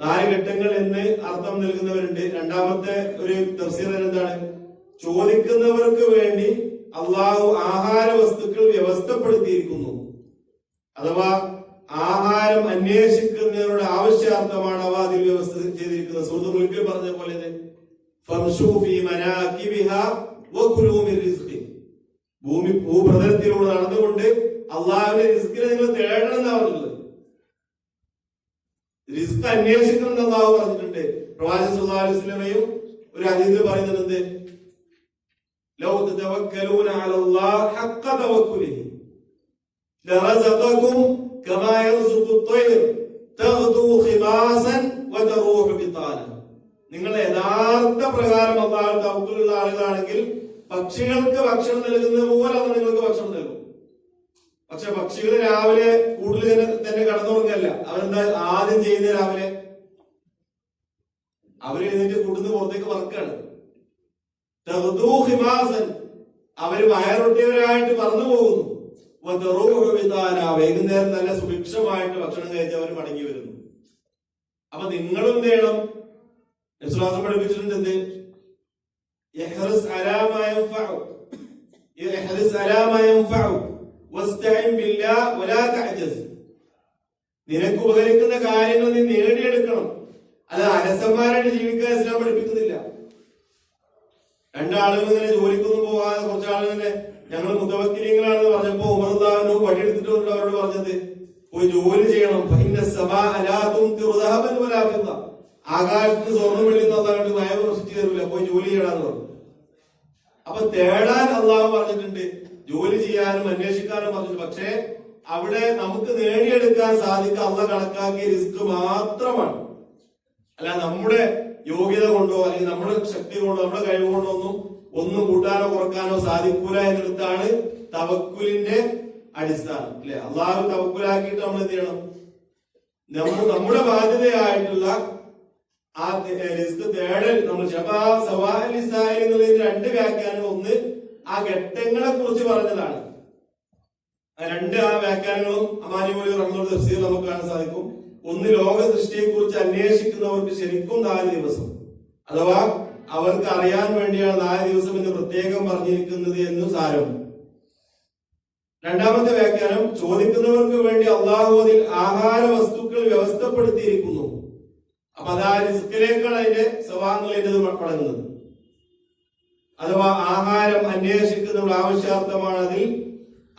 4 ഘട്ടങ്ങൾ എന്ന് അർത്ഥം നൽകുന്നവരുണ്ട്. രണ്ടാമത്തെ ഒരു തഫ്സീർ എന്താണ്, ചോദിക്കുന്നവർക്ക് വേണ്ടി അള്ളാഹു ആഹാര വസ്തുക്കൾ വ്യവസ്ഥപ്പെടുത്തിയിരിക്കുന്നു. അഥവാ ആഹാരം അന്വേഷിക്കുന്നവരുടെ ആവശ്യാർത്ഥമാണ് അവ അതിൽ വ്യവസ്ഥ ചെയ്തിരിക്കുന്നത്. സൂറത്തുൽ മുൽക്കിൽ പറഞ്ഞ പോലെ ഭൂപ്രതലത്തിലൂടെ നടന്നുകൊണ്ട് അള്ളാഹുവിന്റെ റിസ്കിനെ നിങ്ങൾ തേടണം എന്നാണ് പറഞ്ഞിട്ടുള്ളത്. റിസ്ക് അന്വേഷിക്കണം എന്ന് അള്ളാഹു പറഞ്ഞിട്ടുണ്ട്. പ്രവാചകൻ സല്ലല്ലാഹു അലൈഹി വസല്ലമയും ഒരു ഹദീസിൽ പറയുന്നുണ്ട്, ലൗ തതവക്കലൂന അലല്ലാഹ് ഹഖ്ഖ തവക്കുലിഹി ലറസഖകും കമാ യർസുഖു അത്വയ്ർ തഗ്ദു ഖിമാസൻ വതറൂഹു ബിതാന. നിങ്ങൾ യഥാർത്ഥ പ്രകാരം അള്ളാഹുവിൽ തവക്കുലുള്ള ആളുകളാണെങ്കിൽ പക്ഷികൾക്ക് ഭക്ഷണം നൽകുന്നത് പോലെ അവൻ നിങ്ങൾക്ക് ഭക്ഷണം നൽകും. പക്ഷെ പക്ഷികൾ രാവിലെ കൂടുതൽ തന്നെ കടന്നുറങ്ങല്ല. അവരെന്താ ആദ്യം ചെയ്യുന്നത്, രാവിലെ അവർ എഴുന്നേറ്റ് കൂടുന്ന പുറത്തേക്ക് പറക്കാണ്. അവര് വയറൊട്ടിയവരായിട്ട് പറന്നു പോകുന്നു. വൈകുന്നേരം നല്ല സുഭിക്ഷമായിട്ട് ഭക്ഷണം കഴിച്ച് അവർ മടങ്ങി വരുന്നു. അപ്പൊ നിങ്ങളും എന്ത് ചെയ്യണം, വിശ്വാസം പഠിപ്പിച്ചിട്ടുണ്ട്, എന്ത് നിനക്ക് ഉപകരിക്കുന്ന കാര്യങ്ങൾ നീ നേടിയെടുക്കണം. അത് അലസന്മാരായിട്ട് ജീവിക്കാൻ ഇസ്ലാം പഠിപ്പിക്കുന്നില്ല. 2 ആളുകൾ ഇങ്ങനെ ജോലിക്കൊന്നും പോകാതെ കുറച്ച് ആളുകൾ തന്നെ ഞങ്ങൾ മുതവക്കിലിങ്ങളാണെന്ന് പറഞ്ഞപ്പോ ഉമർദാനോ പണിയെടുത്തിട്ട് അവരോട് പറഞ്ഞത് പോയി ജോലി ചെയ്യണം. ആകാശത്ത് സ്വർണ്ണം വെള്ളി തന്നിട്ട് വയറ് പ്രശ്നിച്ചു തരില്ല, പോയി ജോലി ചെയ്യണമെന്ന് പറഞ്ഞു. അപ്പൊ തേടാൻ അള്ളാഹു പറഞ്ഞിട്ടുണ്ട്, ജോലി ചെയ്യാനും അന്വേഷിക്കാനും പറഞ്ഞിട്ടുണ്ട്. പക്ഷെ അവിടെ നമുക്ക് നേടിയെടുക്കാൻ സാധിക്കുക അള്ളാഹ് കണക്കാക്കിയ റിസ്ക് മാത്രമാണ്. അല്ല നമ്മുടെ യോഗ്യത കൊണ്ടോ അല്ലെങ്കിൽ നമ്മുടെ ശക്തി കൊണ്ടോ നമ്മുടെ കഴിവ് കൊണ്ടോ ഒന്നും കൂട്ടാനോ കുറക്കാനോ സാധിക്കൂല എന്നിടത്താണ് തവക്കുലിന്റെ അടിസ്ഥാനം. അല്ലെ, അള്ളാഹു തവക്കുലാക്കിയിട്ട് നമ്മൾ എന്ത് ചെയ്യണം, നമ്മുടെ ബാധ്യതയായിട്ടുള്ള ആ റിസ്ക് തേടൽ നമ്മൾ എന്നുള്ളതിന്റെ രണ്ട് വ്യാഖ്യാനങ്ങൾ. ഒന്ന് ആ ഘട്ടങ്ങളെ കുറിച്ച് പറഞ്ഞതാണ്. ആ വ്യാഖ്യാനങ്ങളും അമാനിമൂലി റഹ്മത്തുള്ളാഹി തഫ്സീർ നമുക്ക് കാണാൻ സാധിക്കും. ഒന്ന്, ലോക സൃഷ്ടിയെ കുറിച്ച് അന്വേഷിക്കുന്നവർക്ക് ശരിക്കും 4 ദിവസം, അഥവാ അവർക്ക് അറിയാൻ വേണ്ടിയാണ് 4 ദിവസം എന്ന് പ്രത്യേകം പറഞ്ഞിരിക്കുന്നത് എന്ന് സാരം. രണ്ടാമത്തെ വ്യാഖ്യാനം, ചോദിക്കുന്നവർക്ക് വേണ്ടി അള്ളാഹു അതിൽ ആഹാര വസ്തുക്കൾ വ്യവസ്ഥപ്പെടുത്തിയിരിക്കുന്നു. അപ്പൊ അത് ആ റിസ്കിലേക്കാണ് അതിന്റെ സ്വഭാവങ്ങളേറ്റത് പടങ്ങുന്നത്. അഥവാ ആഹാരം അന്വേഷിക്കുന്ന ആവശ്യാർത്ഥമാണ് അതിൽ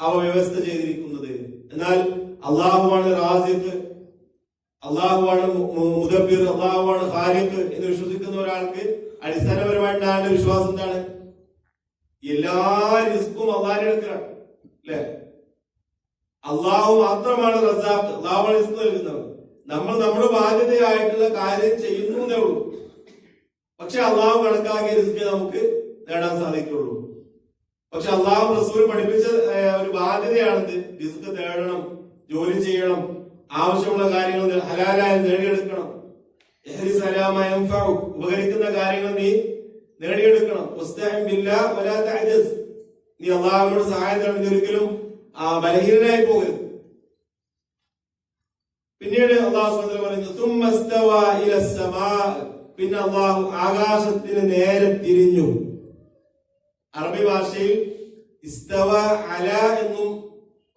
അവ വ്യവസ്ഥ ചെയ്തിരിക്കുന്നത്. എന്നാൽ അള്ളാഹുവാണ് റാസിഖ്, അള്ളാഹുവാണ് മുദബ്ബിർ, അള്ളാഹുവാണ് ഖാലിഖ് എന്ന് വിശ്വസിക്കുന്ന ഒരാൾക്ക് അടിസ്ഥാനപരമായിട്ട് ആരുടെ വിശ്വാസം എന്താണ്? എല്ലാ റിസ്കും അള്ളാഹിന്റെ അടുക്കലാണ്, അല്ലെ? അള്ളാഹു മാത്രമാണ് റസാഖ്, അള്ളാഹുവാണ് റിസ്ക് നൽകുന്നവർ. നമ്മൾ നമ്മുടെ ബാധ്യതയായിട്ടുള്ള കാര്യം ചെയ്യുന്നു എന്നേ ഉള്ളൂ. പക്ഷെ അള്ളാഹു കണക്കാക്കിയ റിസ്ക് നമുക്ക് നേടാൻ സാധിക്കുള്ളൂ. പക്ഷെ അള്ളാഹു റസൂൽ പഠിപ്പിച്ച ഒരു ബാധ്യതയാണിത്. റിസ്ക് തേടണം, ജോലി ചെയ്യണം, ആവശ്യമുള്ള കാര്യങ്ങൾ ഹലാലായി നേടിയെടുക്കണം. ഉപകരിക്കുന്ന കാര്യങ്ങൾ നീ നേടിയെടുക്കണം. നീ അള്ളാഹുവിനോട് സഹായം തേടുന്ന ഒരിക്കലും ബലഹീനനായി പോകരുത്. പിന്നീട് അള്ളാഹു പറയുന്നു, പിന്നെ അള്ളാഹു ആകാശത്തിന് നേരെ തിരിഞ്ഞു. അറബി ഭാഷയിൽ ഇസ്തവ അല എന്നും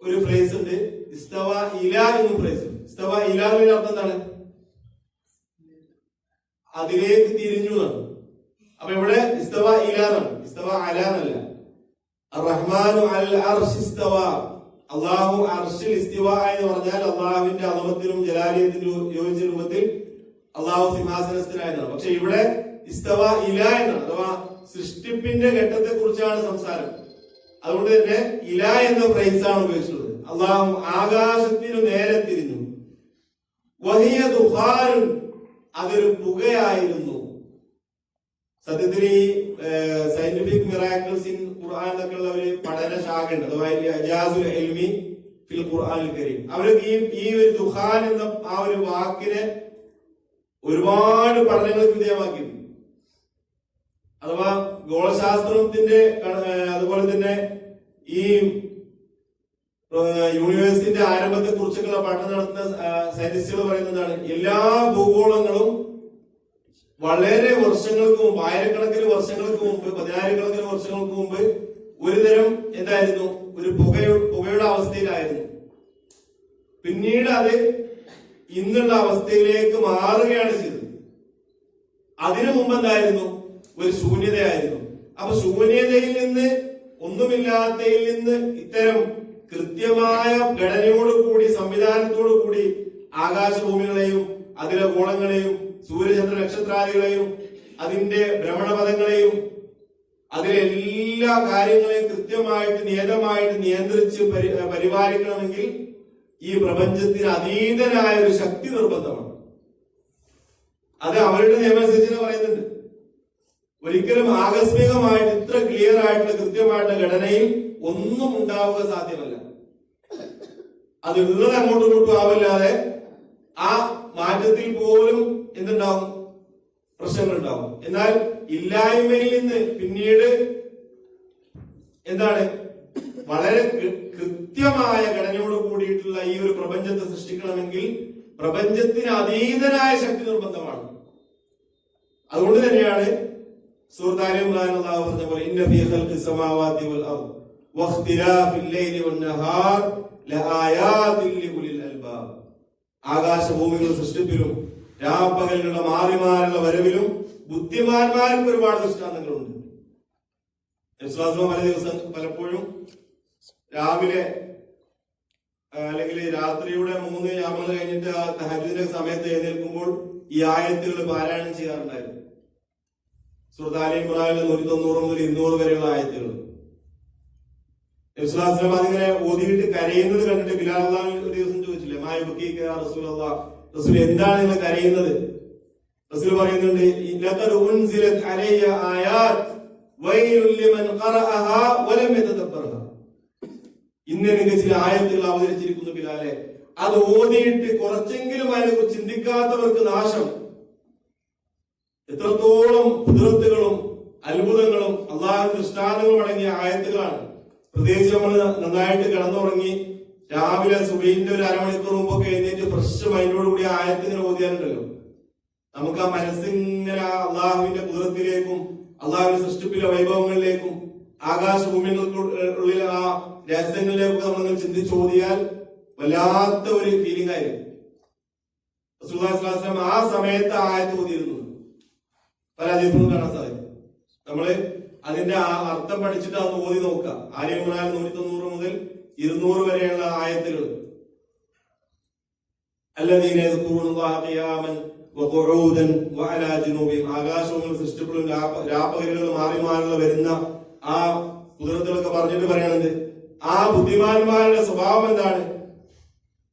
ഒരു ഫ്രേസ് ഉണ്ട്, ഇസ്തവ ഇല എന്നും ഫ്രേസ് ഉണ്ട്. ഇസ്തവ ഇല എന്നതിന്റെ അർത്ഥം എന്താണ്? അതിലേക്ക് തിരിഞ്ഞു എന്നാണ്. അപ്പൊ ഇവിടെ ഇസ്തവ ഇല എന്നാണ്, ഇസ്തവ അല എന്നല്ല. റഹ്മാനു അൽ അർശ് ഇസ്തവ, അള്ളാഹു അർശിൽ ഇസ്തിവ എന്ന് പറഞ്ഞാൽ അള്ളാഹുവിന്റെ അളമത്തിനും ജലാലിയത്തിനും യോജിച്ച രൂപത്തിൽ അള്ളാഹു സിംഹാസനസ്ഥനായതാണ്. പക്ഷെ ഇവിടെ ഇസ്തവ ഇല എന്നാണ്, അഥവാ സൃഷ്ടിപ്പിന്റെ ഘട്ടത്തെ കുറിച്ചാണ് സംസാരം. അതുകൊണ്ട് തന്നെ ഇല എന്ന ഫ്രേസാണ് ഉപയോഗിച്ചിട്ടുള്ളത്. അള്ളാഹു ആകാശത്തിനു നേരെ തിരിഞ്ഞു. വഹിയ ദുഖാനുൻ, അതൊരു പുകയായിരുന്നു. സത്യത്തിൽ ഈ സയന്റിഫിക് മിറാക്കിൾസ് ഇൻ ഖുർആൻ എന്നൊക്കെയുള്ള ഒരു പഠന ശാഖയുണ്ട്, അഥവാ ഇജാസുൽ ഇൽമി ഫിൽ ഖുർആനിൽ കരീം. അവർക്ക് ഈ ഒരു ദുഖാൻ എന്ന ആ ഒരു വാക്കിനെ ഒരുപാട് പഠനങ്ങൾക്ക് വിധേയമാക്കിയിട്ടുണ്ട്. അഥവാ ഗോളശാസ്ത്രത്തിന്റെ അതുപോലെ തന്നെ ഈ യൂണിവേഴ്സിറ്റിന്റെ ആരംഭത്തെ കുറിച്ചുള്ള പഠനം നടത്തുന്ന സയന്റിസ്റ്റുകൾ പറയുന്നതാണ്, എല്ലാ ഭൂഗോളങ്ങളും വളരെ വർഷങ്ങൾക്ക് മുമ്പ്, ആയിരക്കണക്കിന് വർഷങ്ങൾക്ക് മുമ്പ്, 10,000-കണക്കിന് വർഷങ്ങൾക്ക് മുമ്പ് ഒരുതരം എന്തായിരുന്നു, ഒരു പുകയുടെ അവസ്ഥയിലായിരുന്നു. പിന്നീട് അത് ഇന്നുള്ള അവസ്ഥയിലേക്ക് മാറുകയാണ് ചെയ്തത്. അതിനു മുമ്പ് എന്തായിരുന്നു? ഒരു ശൂന്യതയായിരുന്നു. അപ്പൊ ശൂന്യതയിൽ നിന്ന്, ഒന്നുമില്ലാത്തയിൽ നിന്ന് ഇത്തരം കൃത്യമായ ഘടനയോടുകൂടി, സംവിധാനത്തോടു കൂടി ആകാശഭൂമികളെയും അതിലെ ഗോളങ്ങളെയും സൂര്യചന്ദ്ര നക്ഷത്രാദികളെയും അതിന്റെ ഭ്രമണപഥങ്ങളെയും അതിലെല്ലാ കാര്യങ്ങളെയും കൃത്യമായിട്ട് നിയതമായിട്ട് നിയന്ത്രിച്ച് പരിപാലിക്കണമെങ്കിൽ ഈ പ്രപഞ്ചത്തിന് അതീതനായ ഒരു ശക്തി നിർബന്ധമാണ്. അത് അവരുടെ നിയമമനുസരിച്ച് പറയുന്നുണ്ട്. ഒരിക്കലും ആകസ്മികമായിട്ട് ഇത്ര ക്ലിയർ ആയിട്ടുള്ള കൃത്യമായിട്ടുള്ള ഘടനയിൽ ഒന്നും ഉണ്ടാവുക സാധ്യമല്ല. അതുള്ളത് അങ്ങോട്ടും ഇങ്ങോട്ടും ആവില്ലാതെ ആ മാറ്റത്തിൽ പോലും എന്തുണ്ടാവും? പ്രശ്നങ്ങൾ ഉണ്ടാവും. എന്നാൽ ഇല്ലായ്മയിൽ നിന്ന് പിന്നീട് എന്താണ്, വളരെ കൃത്യമായ ഘടനയോട് കൂടിയിട്ടുള്ള ഈ ഒരു പ്രപഞ്ചത്തെ സൃഷ്ടിക്കണമെങ്കിൽ പ്രപഞ്ചത്തിന് അതീതനായ ശക്തി നിർബന്ധമാണ്. അതുകൊണ്ട് തന്നെയാണ് സൂറത്ത് ആല ഇംറാൻ അല്ലാഹു പറഞ്ഞ പോലെ ഇന്ന ഫീ ഖൽഖിസ് സമാവാതി വൽ അർദ് വഖ്തിലാഫിൽ ലൈലി വൻ നഹാർ ലആയാതിൻ ലിഉലിൽ അൽബാബ്. ആകാശഭൂമികളുടെ സൃഷ്ടിപ്പിലും രാപ്പകലുകളുടെ മാറിമാറുള്ള വരവിലും ബുദ്ധിമാന്മാർക്ക് ഒരുപാട് ദൃഷ്ടാന്തങ്ങളുണ്ട്. പല ദിവസം പലപ്പോഴും രാവിലെ അല്ലെങ്കിൽ രാത്രിയുടെ 3 യാമങ്ങൾ കഴിഞ്ഞിട്ട് ആ തഹജ്ജുദിന്റെ സമയത്ത് എഴുന്നേൽക്കുമ്പോൾ ഈ ആയത്തുകൾ പാരായണം ചെയ്യാറുണ്ടായിരുന്നു. സൂറത്ത് ആല ഇംറാനിലെ 190 മുതൽ 200 വരെയുള്ള ആയത്തുകൾ. അതിങ്ങനെ ഓതിയിട്ട് കരയുന്നത് കണ്ടിട്ട് ബിലാൽ അള്ളാഹു ഒരു ദിവസം ചോദിച്ചില്ലേ, റസൂൽ എന്താണ് നിങ്ങൾ കരയുന്നത്? റസൂൽ പറയുന്നുണ്ട്, ഇന്ന് എനിക്ക് ചില ആയത്തുകൾ അവതരിച്ചിരിക്കുന്നു ബിലാലെ, അത് ഓതിയിട്ട് കുറച്ചെങ്കിലും അതിനെക്കുറിച്ച് ചിന്തിക്കാത്തവർക്ക് നാശം. എത്രത്തോളം കുതിരത്തുകളും അത്ഭുതങ്ങളും അള്ളാഹുവിന്റെ ദൃഷ്ടാന്തങ്ങളും അടങ്ങിയ ആയത്തുകളാണ്. പ്രത്യേകിച്ച് നമ്മൾ നന്നായിട്ട് കിടന്നുറങ്ങി രാവിലെ സുബഹിന്റെ ഒരു അരമണിക്കൂർ മുമ്പൊക്കെ എഴുന്നേറ്റ് ഫ്രഷ് മൈൻഡോടുകൂടി ആയത്തിങ്ങനെ ഓതിയാനുണ്ടല്ലോ, നമുക്ക് ആ മനസ്സിങ്ങനെ അള്ളാഹുവിന്റെ കുതിരത്തിലേക്കും അള്ളാഹുവിന്റെ സൃഷ്ടിപ്പിലെ വൈഭവങ്ങളിലേക്കും ആകാശഭൂമികൾക്കുള്ളിൽ ആ രഹസ്യങ്ങളിലേക്കും നമ്മൾ ചിന്തിച്ച് ഓതിയാൽ വല്ലാത്ത ഒരു ഫീലിംഗ് ആയിരുന്നു. റസൂലുള്ളാഹി സ്വല്ലല്ലാഹു അലൈഹി വസല്ലം ആ സമയത്ത് ആയത്ത് ഓതിയിരുന്നു. പല ഹദീസുകളും കാണാൻ സാധിക്കും. നമ്മള് അതിന്റെ ആ അർത്ഥം പഠിച്ചിട്ട് അത് ഓതി നോക്കുക. ആലി ഇമ്രാൻ 190 മുതൽ 200 വരെയുള്ള ആയത്തുകൾ. അല്ലദീന യദ്കുറൂനല്ലാഹ ഖിയാമൻ വഖുഊദൻ വഅലാ ജുനൂബിഹിം, ആകാശവും സൃഷ്ടികളും രാപ്പകലുകൾ മാറി മാറി വരുന്ന ആ കുതിരത്തുകളൊക്കെ പറഞ്ഞിട്ട് പറയണത് ആ ബുദ്ധിമാന്മാരുടെ സ്വഭാവം എന്താണ്?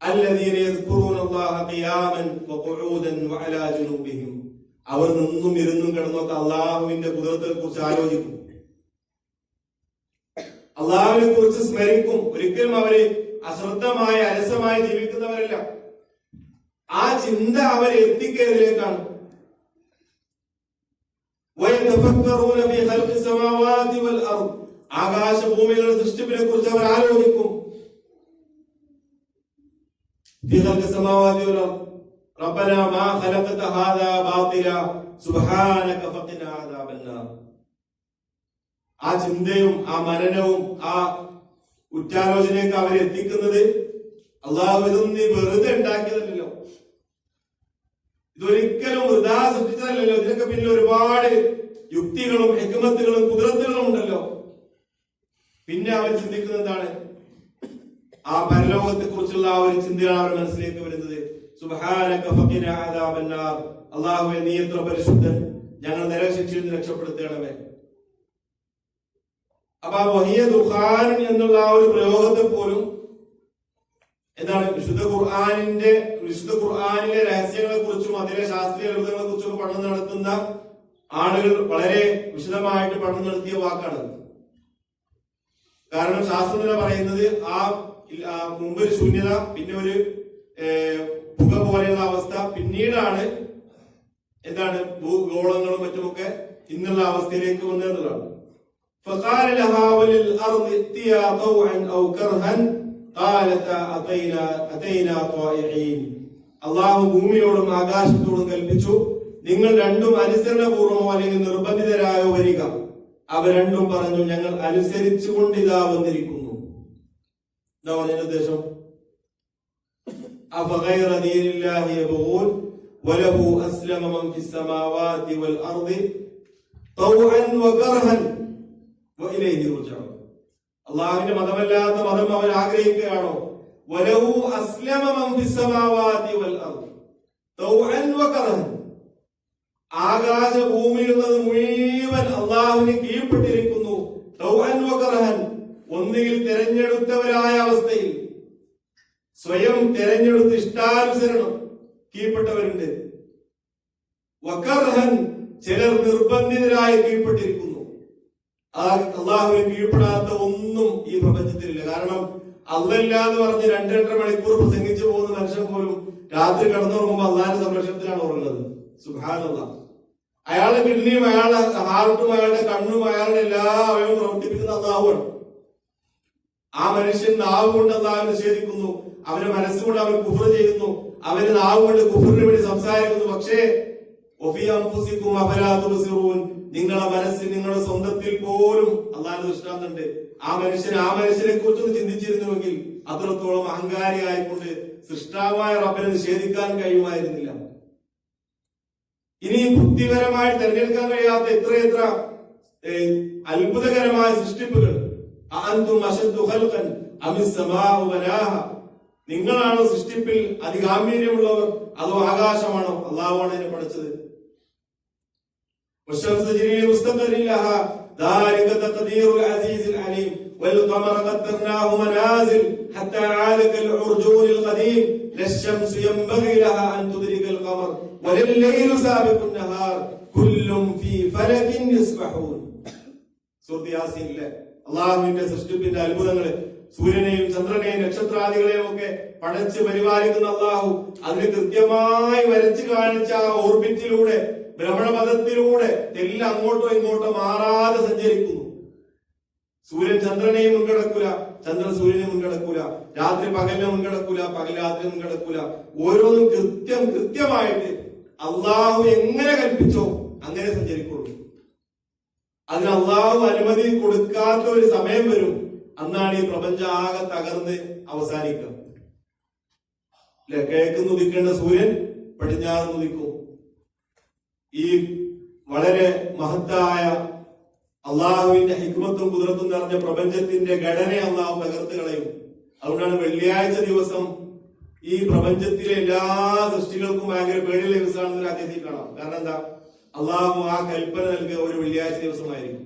അല്ലദീന യദ്കുറൂനല്ലാഹ ഖിയാമൻ വഖുഊദൻ വഅലാ ജുനൂബിഹിം, അവർ നിന്നും ഇരുന്നും കിടന്നൊക്കെ അള്ളാഹുവിന്റെ കുതിരത്തെ കുറിച്ച് ആലോചിക്കും, അള്ളാഹുവിനെ കുറിച്ച് സ്മരിക്കും. ഒരിക്കലും അവര് അശ്രദ്ധമായി അലസമായി ജീവിക്കുന്നവരല്ല. ആ ചിന്ത അവരെ എത്തിക്കുന്നതിലേക്കാണ്. ആകാശഭൂമികളുടെ സൃഷ്ടിപ്പിനെ കുറിച്ച് അവർ ആലോചിക്കും. റബ്ബനാ മാ ഖലഖത ഹാദാ ബാതില സുബ്ഹാനക ഫഖിനാ അദാബന്നാർ. ആ ചിന്തയും ആ മനനവും ആ ഉറ്റാലോചനയൊക്കെ അവരെ എത്തിക്കുന്നത് അള്ളാഹു ഇതൊന്നും നീ വെറുതെ ഉണ്ടാക്കിയതല്ലോ, ഇതൊരിക്കലും വൃഥാ സൃഷ്ടിച്ചതല്ലോ, ഇതിനൊക്കെ പിന്നിൽ ഒരുപാട് യുക്തികളും ഹിക്മത്തുകളും കുതിരത്തുകളും ഉണ്ടല്ലോ. പിന്നെ അവർ ചിന്തിക്കുന്നത് എന്താണ്? ആ പരലോകത്തെ കുറിച്ചുള്ള ആ ഒരു ചിന്തയാണ് അവരുടെ മനസ്സിലേക്ക് വരുന്നത്. സുബ്ഹാനക ഫഖിനാ അദാബന്നാർ, അല്ലാഹുവേ നീ എത്ര പരിശുദ്ധൻ, ഞങ്ങൾ നരകശിക്ഷയിൽ നിന്ന് രക്ഷപ്പെടുത്തണമേ. അപ്പൊ വഹിയ ദുഖാൻ എന്നുള്ള ആ ഒരു പ്രയോഗത്തെ പോലും എന്താണ് വിശുദ്ധ ഖുർആനിലെ രഹസ്യങ്ങളെ കുറിച്ചും അതിലെ ശാസ്ത്രീയ അത്ഭുതങ്ങളെ കുറിച്ചും പഠനം നടത്തുന്ന ആളുകൾ വളരെ വിശദമായിട്ട് പഠനം നടത്തിയ വാക്കാണ്. കാരണം ശാസ്ത്രം തന്നെ പറയുന്നത് ആ മുമ്പ് ഒരു ശൂന്യത, പിന്നെ ഒരു പുക പോലെയുള്ള അവസ്ഥ, പിന്നീടാണ് എന്താണ് ഭൂഗോളങ്ങളും മറ്റുമൊക്കെ ഇന്നുള്ള അവസ്ഥയിലേക്ക് വന്നതാണ്. فقال لها وللأرض ائتيا طوعا أو كرها قالتا أتينا طائعين. അള്ളാഹു ഭൂമിയോടും ആകാശത്തോടും കൽപ്പിച്ചു, നിങ്ങൾ രണ്ടും അനുസരണപൂർവമോ അല്ലെങ്കിൽ നിർബന്ധിതരായോ വരിക. അവ രണ്ടും പറഞ്ഞു, ഞങ്ങൾ അനുസരിച്ചുകൊണ്ട് ഇതാ വന്നിരിക്കുന്നു. എന്താ പറഞ്ഞ ഉദ്ദേശം? അഫഗൈറ ദീനില്ലാഹി യബ്ഗൂൻ വലഹു അസ്ലമ മൻ ഫിസ് സമാവാതി വൽ അർദി തൗഅൻ വകർഹൻ വഇലൈഹി റുജഊൻ. അല്ലാഹുവിന്റെ മതമല്ലാത്ത മതം അവൻ ആഗ്രഹിക്കുകയാണോ? വലഹു അസ്ലമ മൻ ഫിസ് സമാവാതി വൽ അർദി തൗഅൻ വകർഹൻ. ആകാശ ഭൂമിയുള്ളത് മുഴുവൻ അള്ളാഹുവിന് കീഴ്പ്പെട്ടിരിക്കുന്നു. തൗഅൻ വകർഹൻ, ഒന്നുകിൽ തെരഞ്ഞെടുത്തവരായ അവസ്ഥയിൽ, സ്വയം തെരഞ്ഞെടുത്ത് ഇഷ്ടാനുസരണം കീഴ്പ്പെട്ടവരുണ്ട്. വകർഹൻ, ചിലർ നിർബന്ധിതരായി കീഴ്പ്പെട്ടിരിക്കുന്നു. അള്ളാഹുവിന് കീഴ്പ്പെടാത്ത ഒന്നും ഈ പ്രപഞ്ചത്തിലില്ല. കാരണം അള്ളല്ലാന്ന് പറഞ്ഞ് 2-2.5 മണിക്കൂർ പ്രസംഗിച്ചു പോകുന്ന മനുഷ്യൻ പോലും രാത്രി കടന്നുറങ്ങുമ്പോൾ അള്ളാഹിന്റെ സംരക്ഷണത്തിലാണ് ഉറങ്ങുന്നത്. സുബ്ഹാനല്ലാഹ്. അയാളുടെ കിഡ്നിയും അയാളുടെ ഹാർട്ടും അയാളുടെ കണ്ണും അയാളുടെ എല്ലാ അവയവവും പ്രവർത്തിപ്പിക്കുന്ന അള്ളാഹുവാണ്. ആ മനുഷ്യൻ നാവ് കൊണ്ട് അള്ളാഹു നിഷേധിക്കുന്നു, അവന്റെ മനസ്സുകൊണ്ട് അവൻ കുഫർ ചെയ്യുന്നു, അവന്റെ നാവ് കൊണ്ട് കുഫറിന് വേണ്ടി സംസാരിക്കുന്നു. പക്ഷേ നിങ്ങളുടെ മനസ്സിൽ, നിങ്ങളുടെ സ്വന്തത്തിൽ പോലും അള്ളാഹുവിന്റെ ദൃഷ്ടാന്തമുണ്ട്. ആ മനുഷ്യനെ കുറിച്ചൊന്ന് ചിന്തിച്ചിരുന്നുവെങ്കിൽ അത്രത്തോളം അഹങ്കാരിയായിക്കൊണ്ട് സൃഷ്ടാവായ റബ്ബിനെ നിഷേധിക്കാൻ കഴിയുമായിരുന്നില്ല. ഇനി ബുദ്ധിപരമായി തെരഞ്ഞെടുക്കാൻ കഴിയാത്ത എത്രയെത്ര അത്ഭുതകരമായ സൃഷ്ടിപ്പുകൾ. നിങ്ങളാണോ സൃഷ്ടിപ്പിൽ അതിഗാംഭീര്യമുള്ളവർ, അതോ ആകാശമാണോ? അള്ളാഹുവാണ് അതിനെ പഠിച്ചത്. والقمر قدرناه منازل حتى عاد كالعرجون القديم لا الشمس ينبغي لها أن تدرك القمر ولا الليل سابق النهار كل في فلك يسبحون. സൂറത്ത് യാസീനിലെ അള്ളാഹുവിന്റെ സൃഷ്ടിപ്പിന്റെ അത്ഭുതങ്ങൾ സൂര്യനെയും ചന്ദ്രനെയും നക്ഷത്രാദികളെയും ഒക്കെ പടച്ച് പരിപാലിക്കുന്ന അള്ളാഹു അതിന് കൃത്യമായി വരച്ചു കാണിച്ച ആ ഓർബിറ്റിലൂടെ ഭ്രമണപഥത്തിലൂടെ എല്ലാം അങ്ങോട്ടോ ഇങ്ങോട്ടോ മാറാതെ സഞ്ചരിക്കുന്നു. സൂര്യൻ ചന്ദ്രനെയും മുൻകടക്കൂല, ചന്ദ്രൻ സൂര്യനെ മുൻകടക്കൂല, രാത്രി പകലിനെ മുൻകടക്കൂല, പകൽ രാത്രി മുൻകടക്കൂല. ഓരോന്നും കൃത്യമായിട്ട് അള്ളാഹു എങ്ങനെ കൽപ്പിച്ചോ അങ്ങനെ സഞ്ചരിക്കുള്ളൂ. അതിന് അള്ളാഹു അനുമതി കൊടുക്കാത്ത ഒരു സമയം വരും, അന്നാണ് ഈ പ്രപഞ്ചം ആകെ തകർന്ന് അവസാനിക്കുക. കിഴക്ക് ഉദിക്കേണ്ട സൂര്യൻ പടിഞ്ഞാറ് ഉദിക്കും. ഈ വളരെ മഹത്തായ അള്ളാഹുവിന്റെ ഹിക്മത്തും കുദറത്തും നിറഞ്ഞ പ്രപഞ്ചത്തിന്റെ ഘടനയെ അള്ളാഹു തകർത്ത് കളയും. അതുകൊണ്ടാണ് വെള്ളിയാഴ്ച ദിവസം ഈ പ്രപഞ്ചത്തിലെ എല്ലാ സൃഷ്ടികൾക്കും ഭയങ്കര പേടിയുള്ള ദിവസമാണെന്ന് അദ്ദേഹത്തിൽ കാണാം. കാരണം എന്താ? അള്ളാഹു ആ കൽപ്പന നൽകിയ ഒരു വെള്ളിയാഴ്ച ദിവസമായിരിക്കും.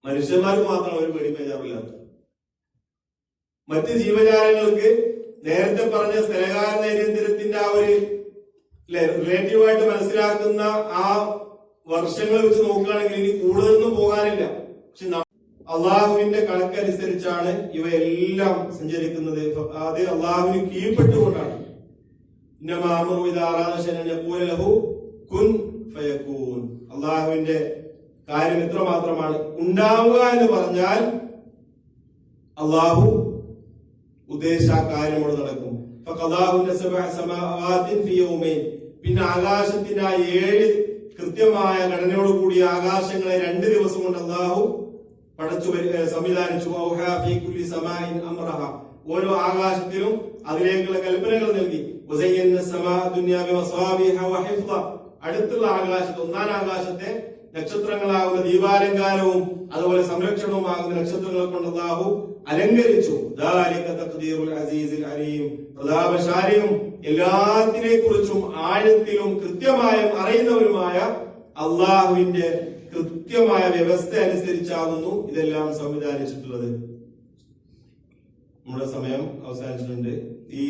മനുഷ്യന്മാർക്ക് മാത്രം ഒരു പേടി പേജാറില്ലാത്ത. മറ്റ് ജീവജാലങ്ങൾക്ക് നേരത്തെ പറഞ്ഞ സ്ഥലകാല നൈരന്തര്യത്തിന്റെ ആ ഒരു റിലേറ്റീവായിട്ട് മനസ്സിലാക്കുന്ന ആ വർഷങ്ങൾ വെച്ച് നോക്കുകയാണെങ്കിൽ ഇനി കൂടുതലൊന്നും പോകാനില്ല. പക്ഷെ അള്ളാഹുവിന്റെ കണക്കനുസരിച്ചാണ് ഇവയെല്ലാം സഞ്ചരിക്കുന്നത്. അത് അള്ളാഹുവിന് കീഴ്പ്പെട്ടുകൊണ്ടാണ്. അള്ളാഹുവിന്റെ കാര്യം എത്ര മാത്രമാണ്. ഉണ്ടാവുക എന്ന് പറഞ്ഞാൽ അള്ളാഹു ഉദ്ദേശിച്ച ആ കാര്യം അവിടെ നടക്കും. പിന്നെ ആകാശത്തിന്റെ ആ 7 കൃത്യമായ ഘടനയോട് കൂടിയ ആകാശങ്ങളെ 2 ദിവസം കൊണ്ട് അള്ളാഹു പടച്ചു സംവിധാനിച്ചു. ഓരോ ആകാശത്തിലും അതിലേക്കുള്ള കൽപ്പനകൾ നൽകി. അടുത്തുള്ള ആകാശത്ത് 1-ാം ആകാശത്തെ നക്ഷത്രങ്ങളാകുന്ന ദീപാലങ്കാരവും അതുപോലെ സംരക്ഷണവുമാകുന്ന നക്ഷത്രങ്ങളെ കൊണ്ട് അല്ലാഹു അലങ്കരിച്ചു. പ്രതാപശാലിയും എല്ലാത്തിനെ കുറിച്ചും ആഴത്തിലും കൃത്യമായും അറിയുന്നവരുമായ അള്ളാഹുവിന്റെ കൃത്യമായ വ്യവസ്ഥ അനുസരിച്ചാകുന്നു ഇതെല്ലാം സംവിധാനിച്ചിട്ടുള്ളത്. നമ്മുടെ സമയം അവസാനിച്ചിട്ടുണ്ട്. ഈ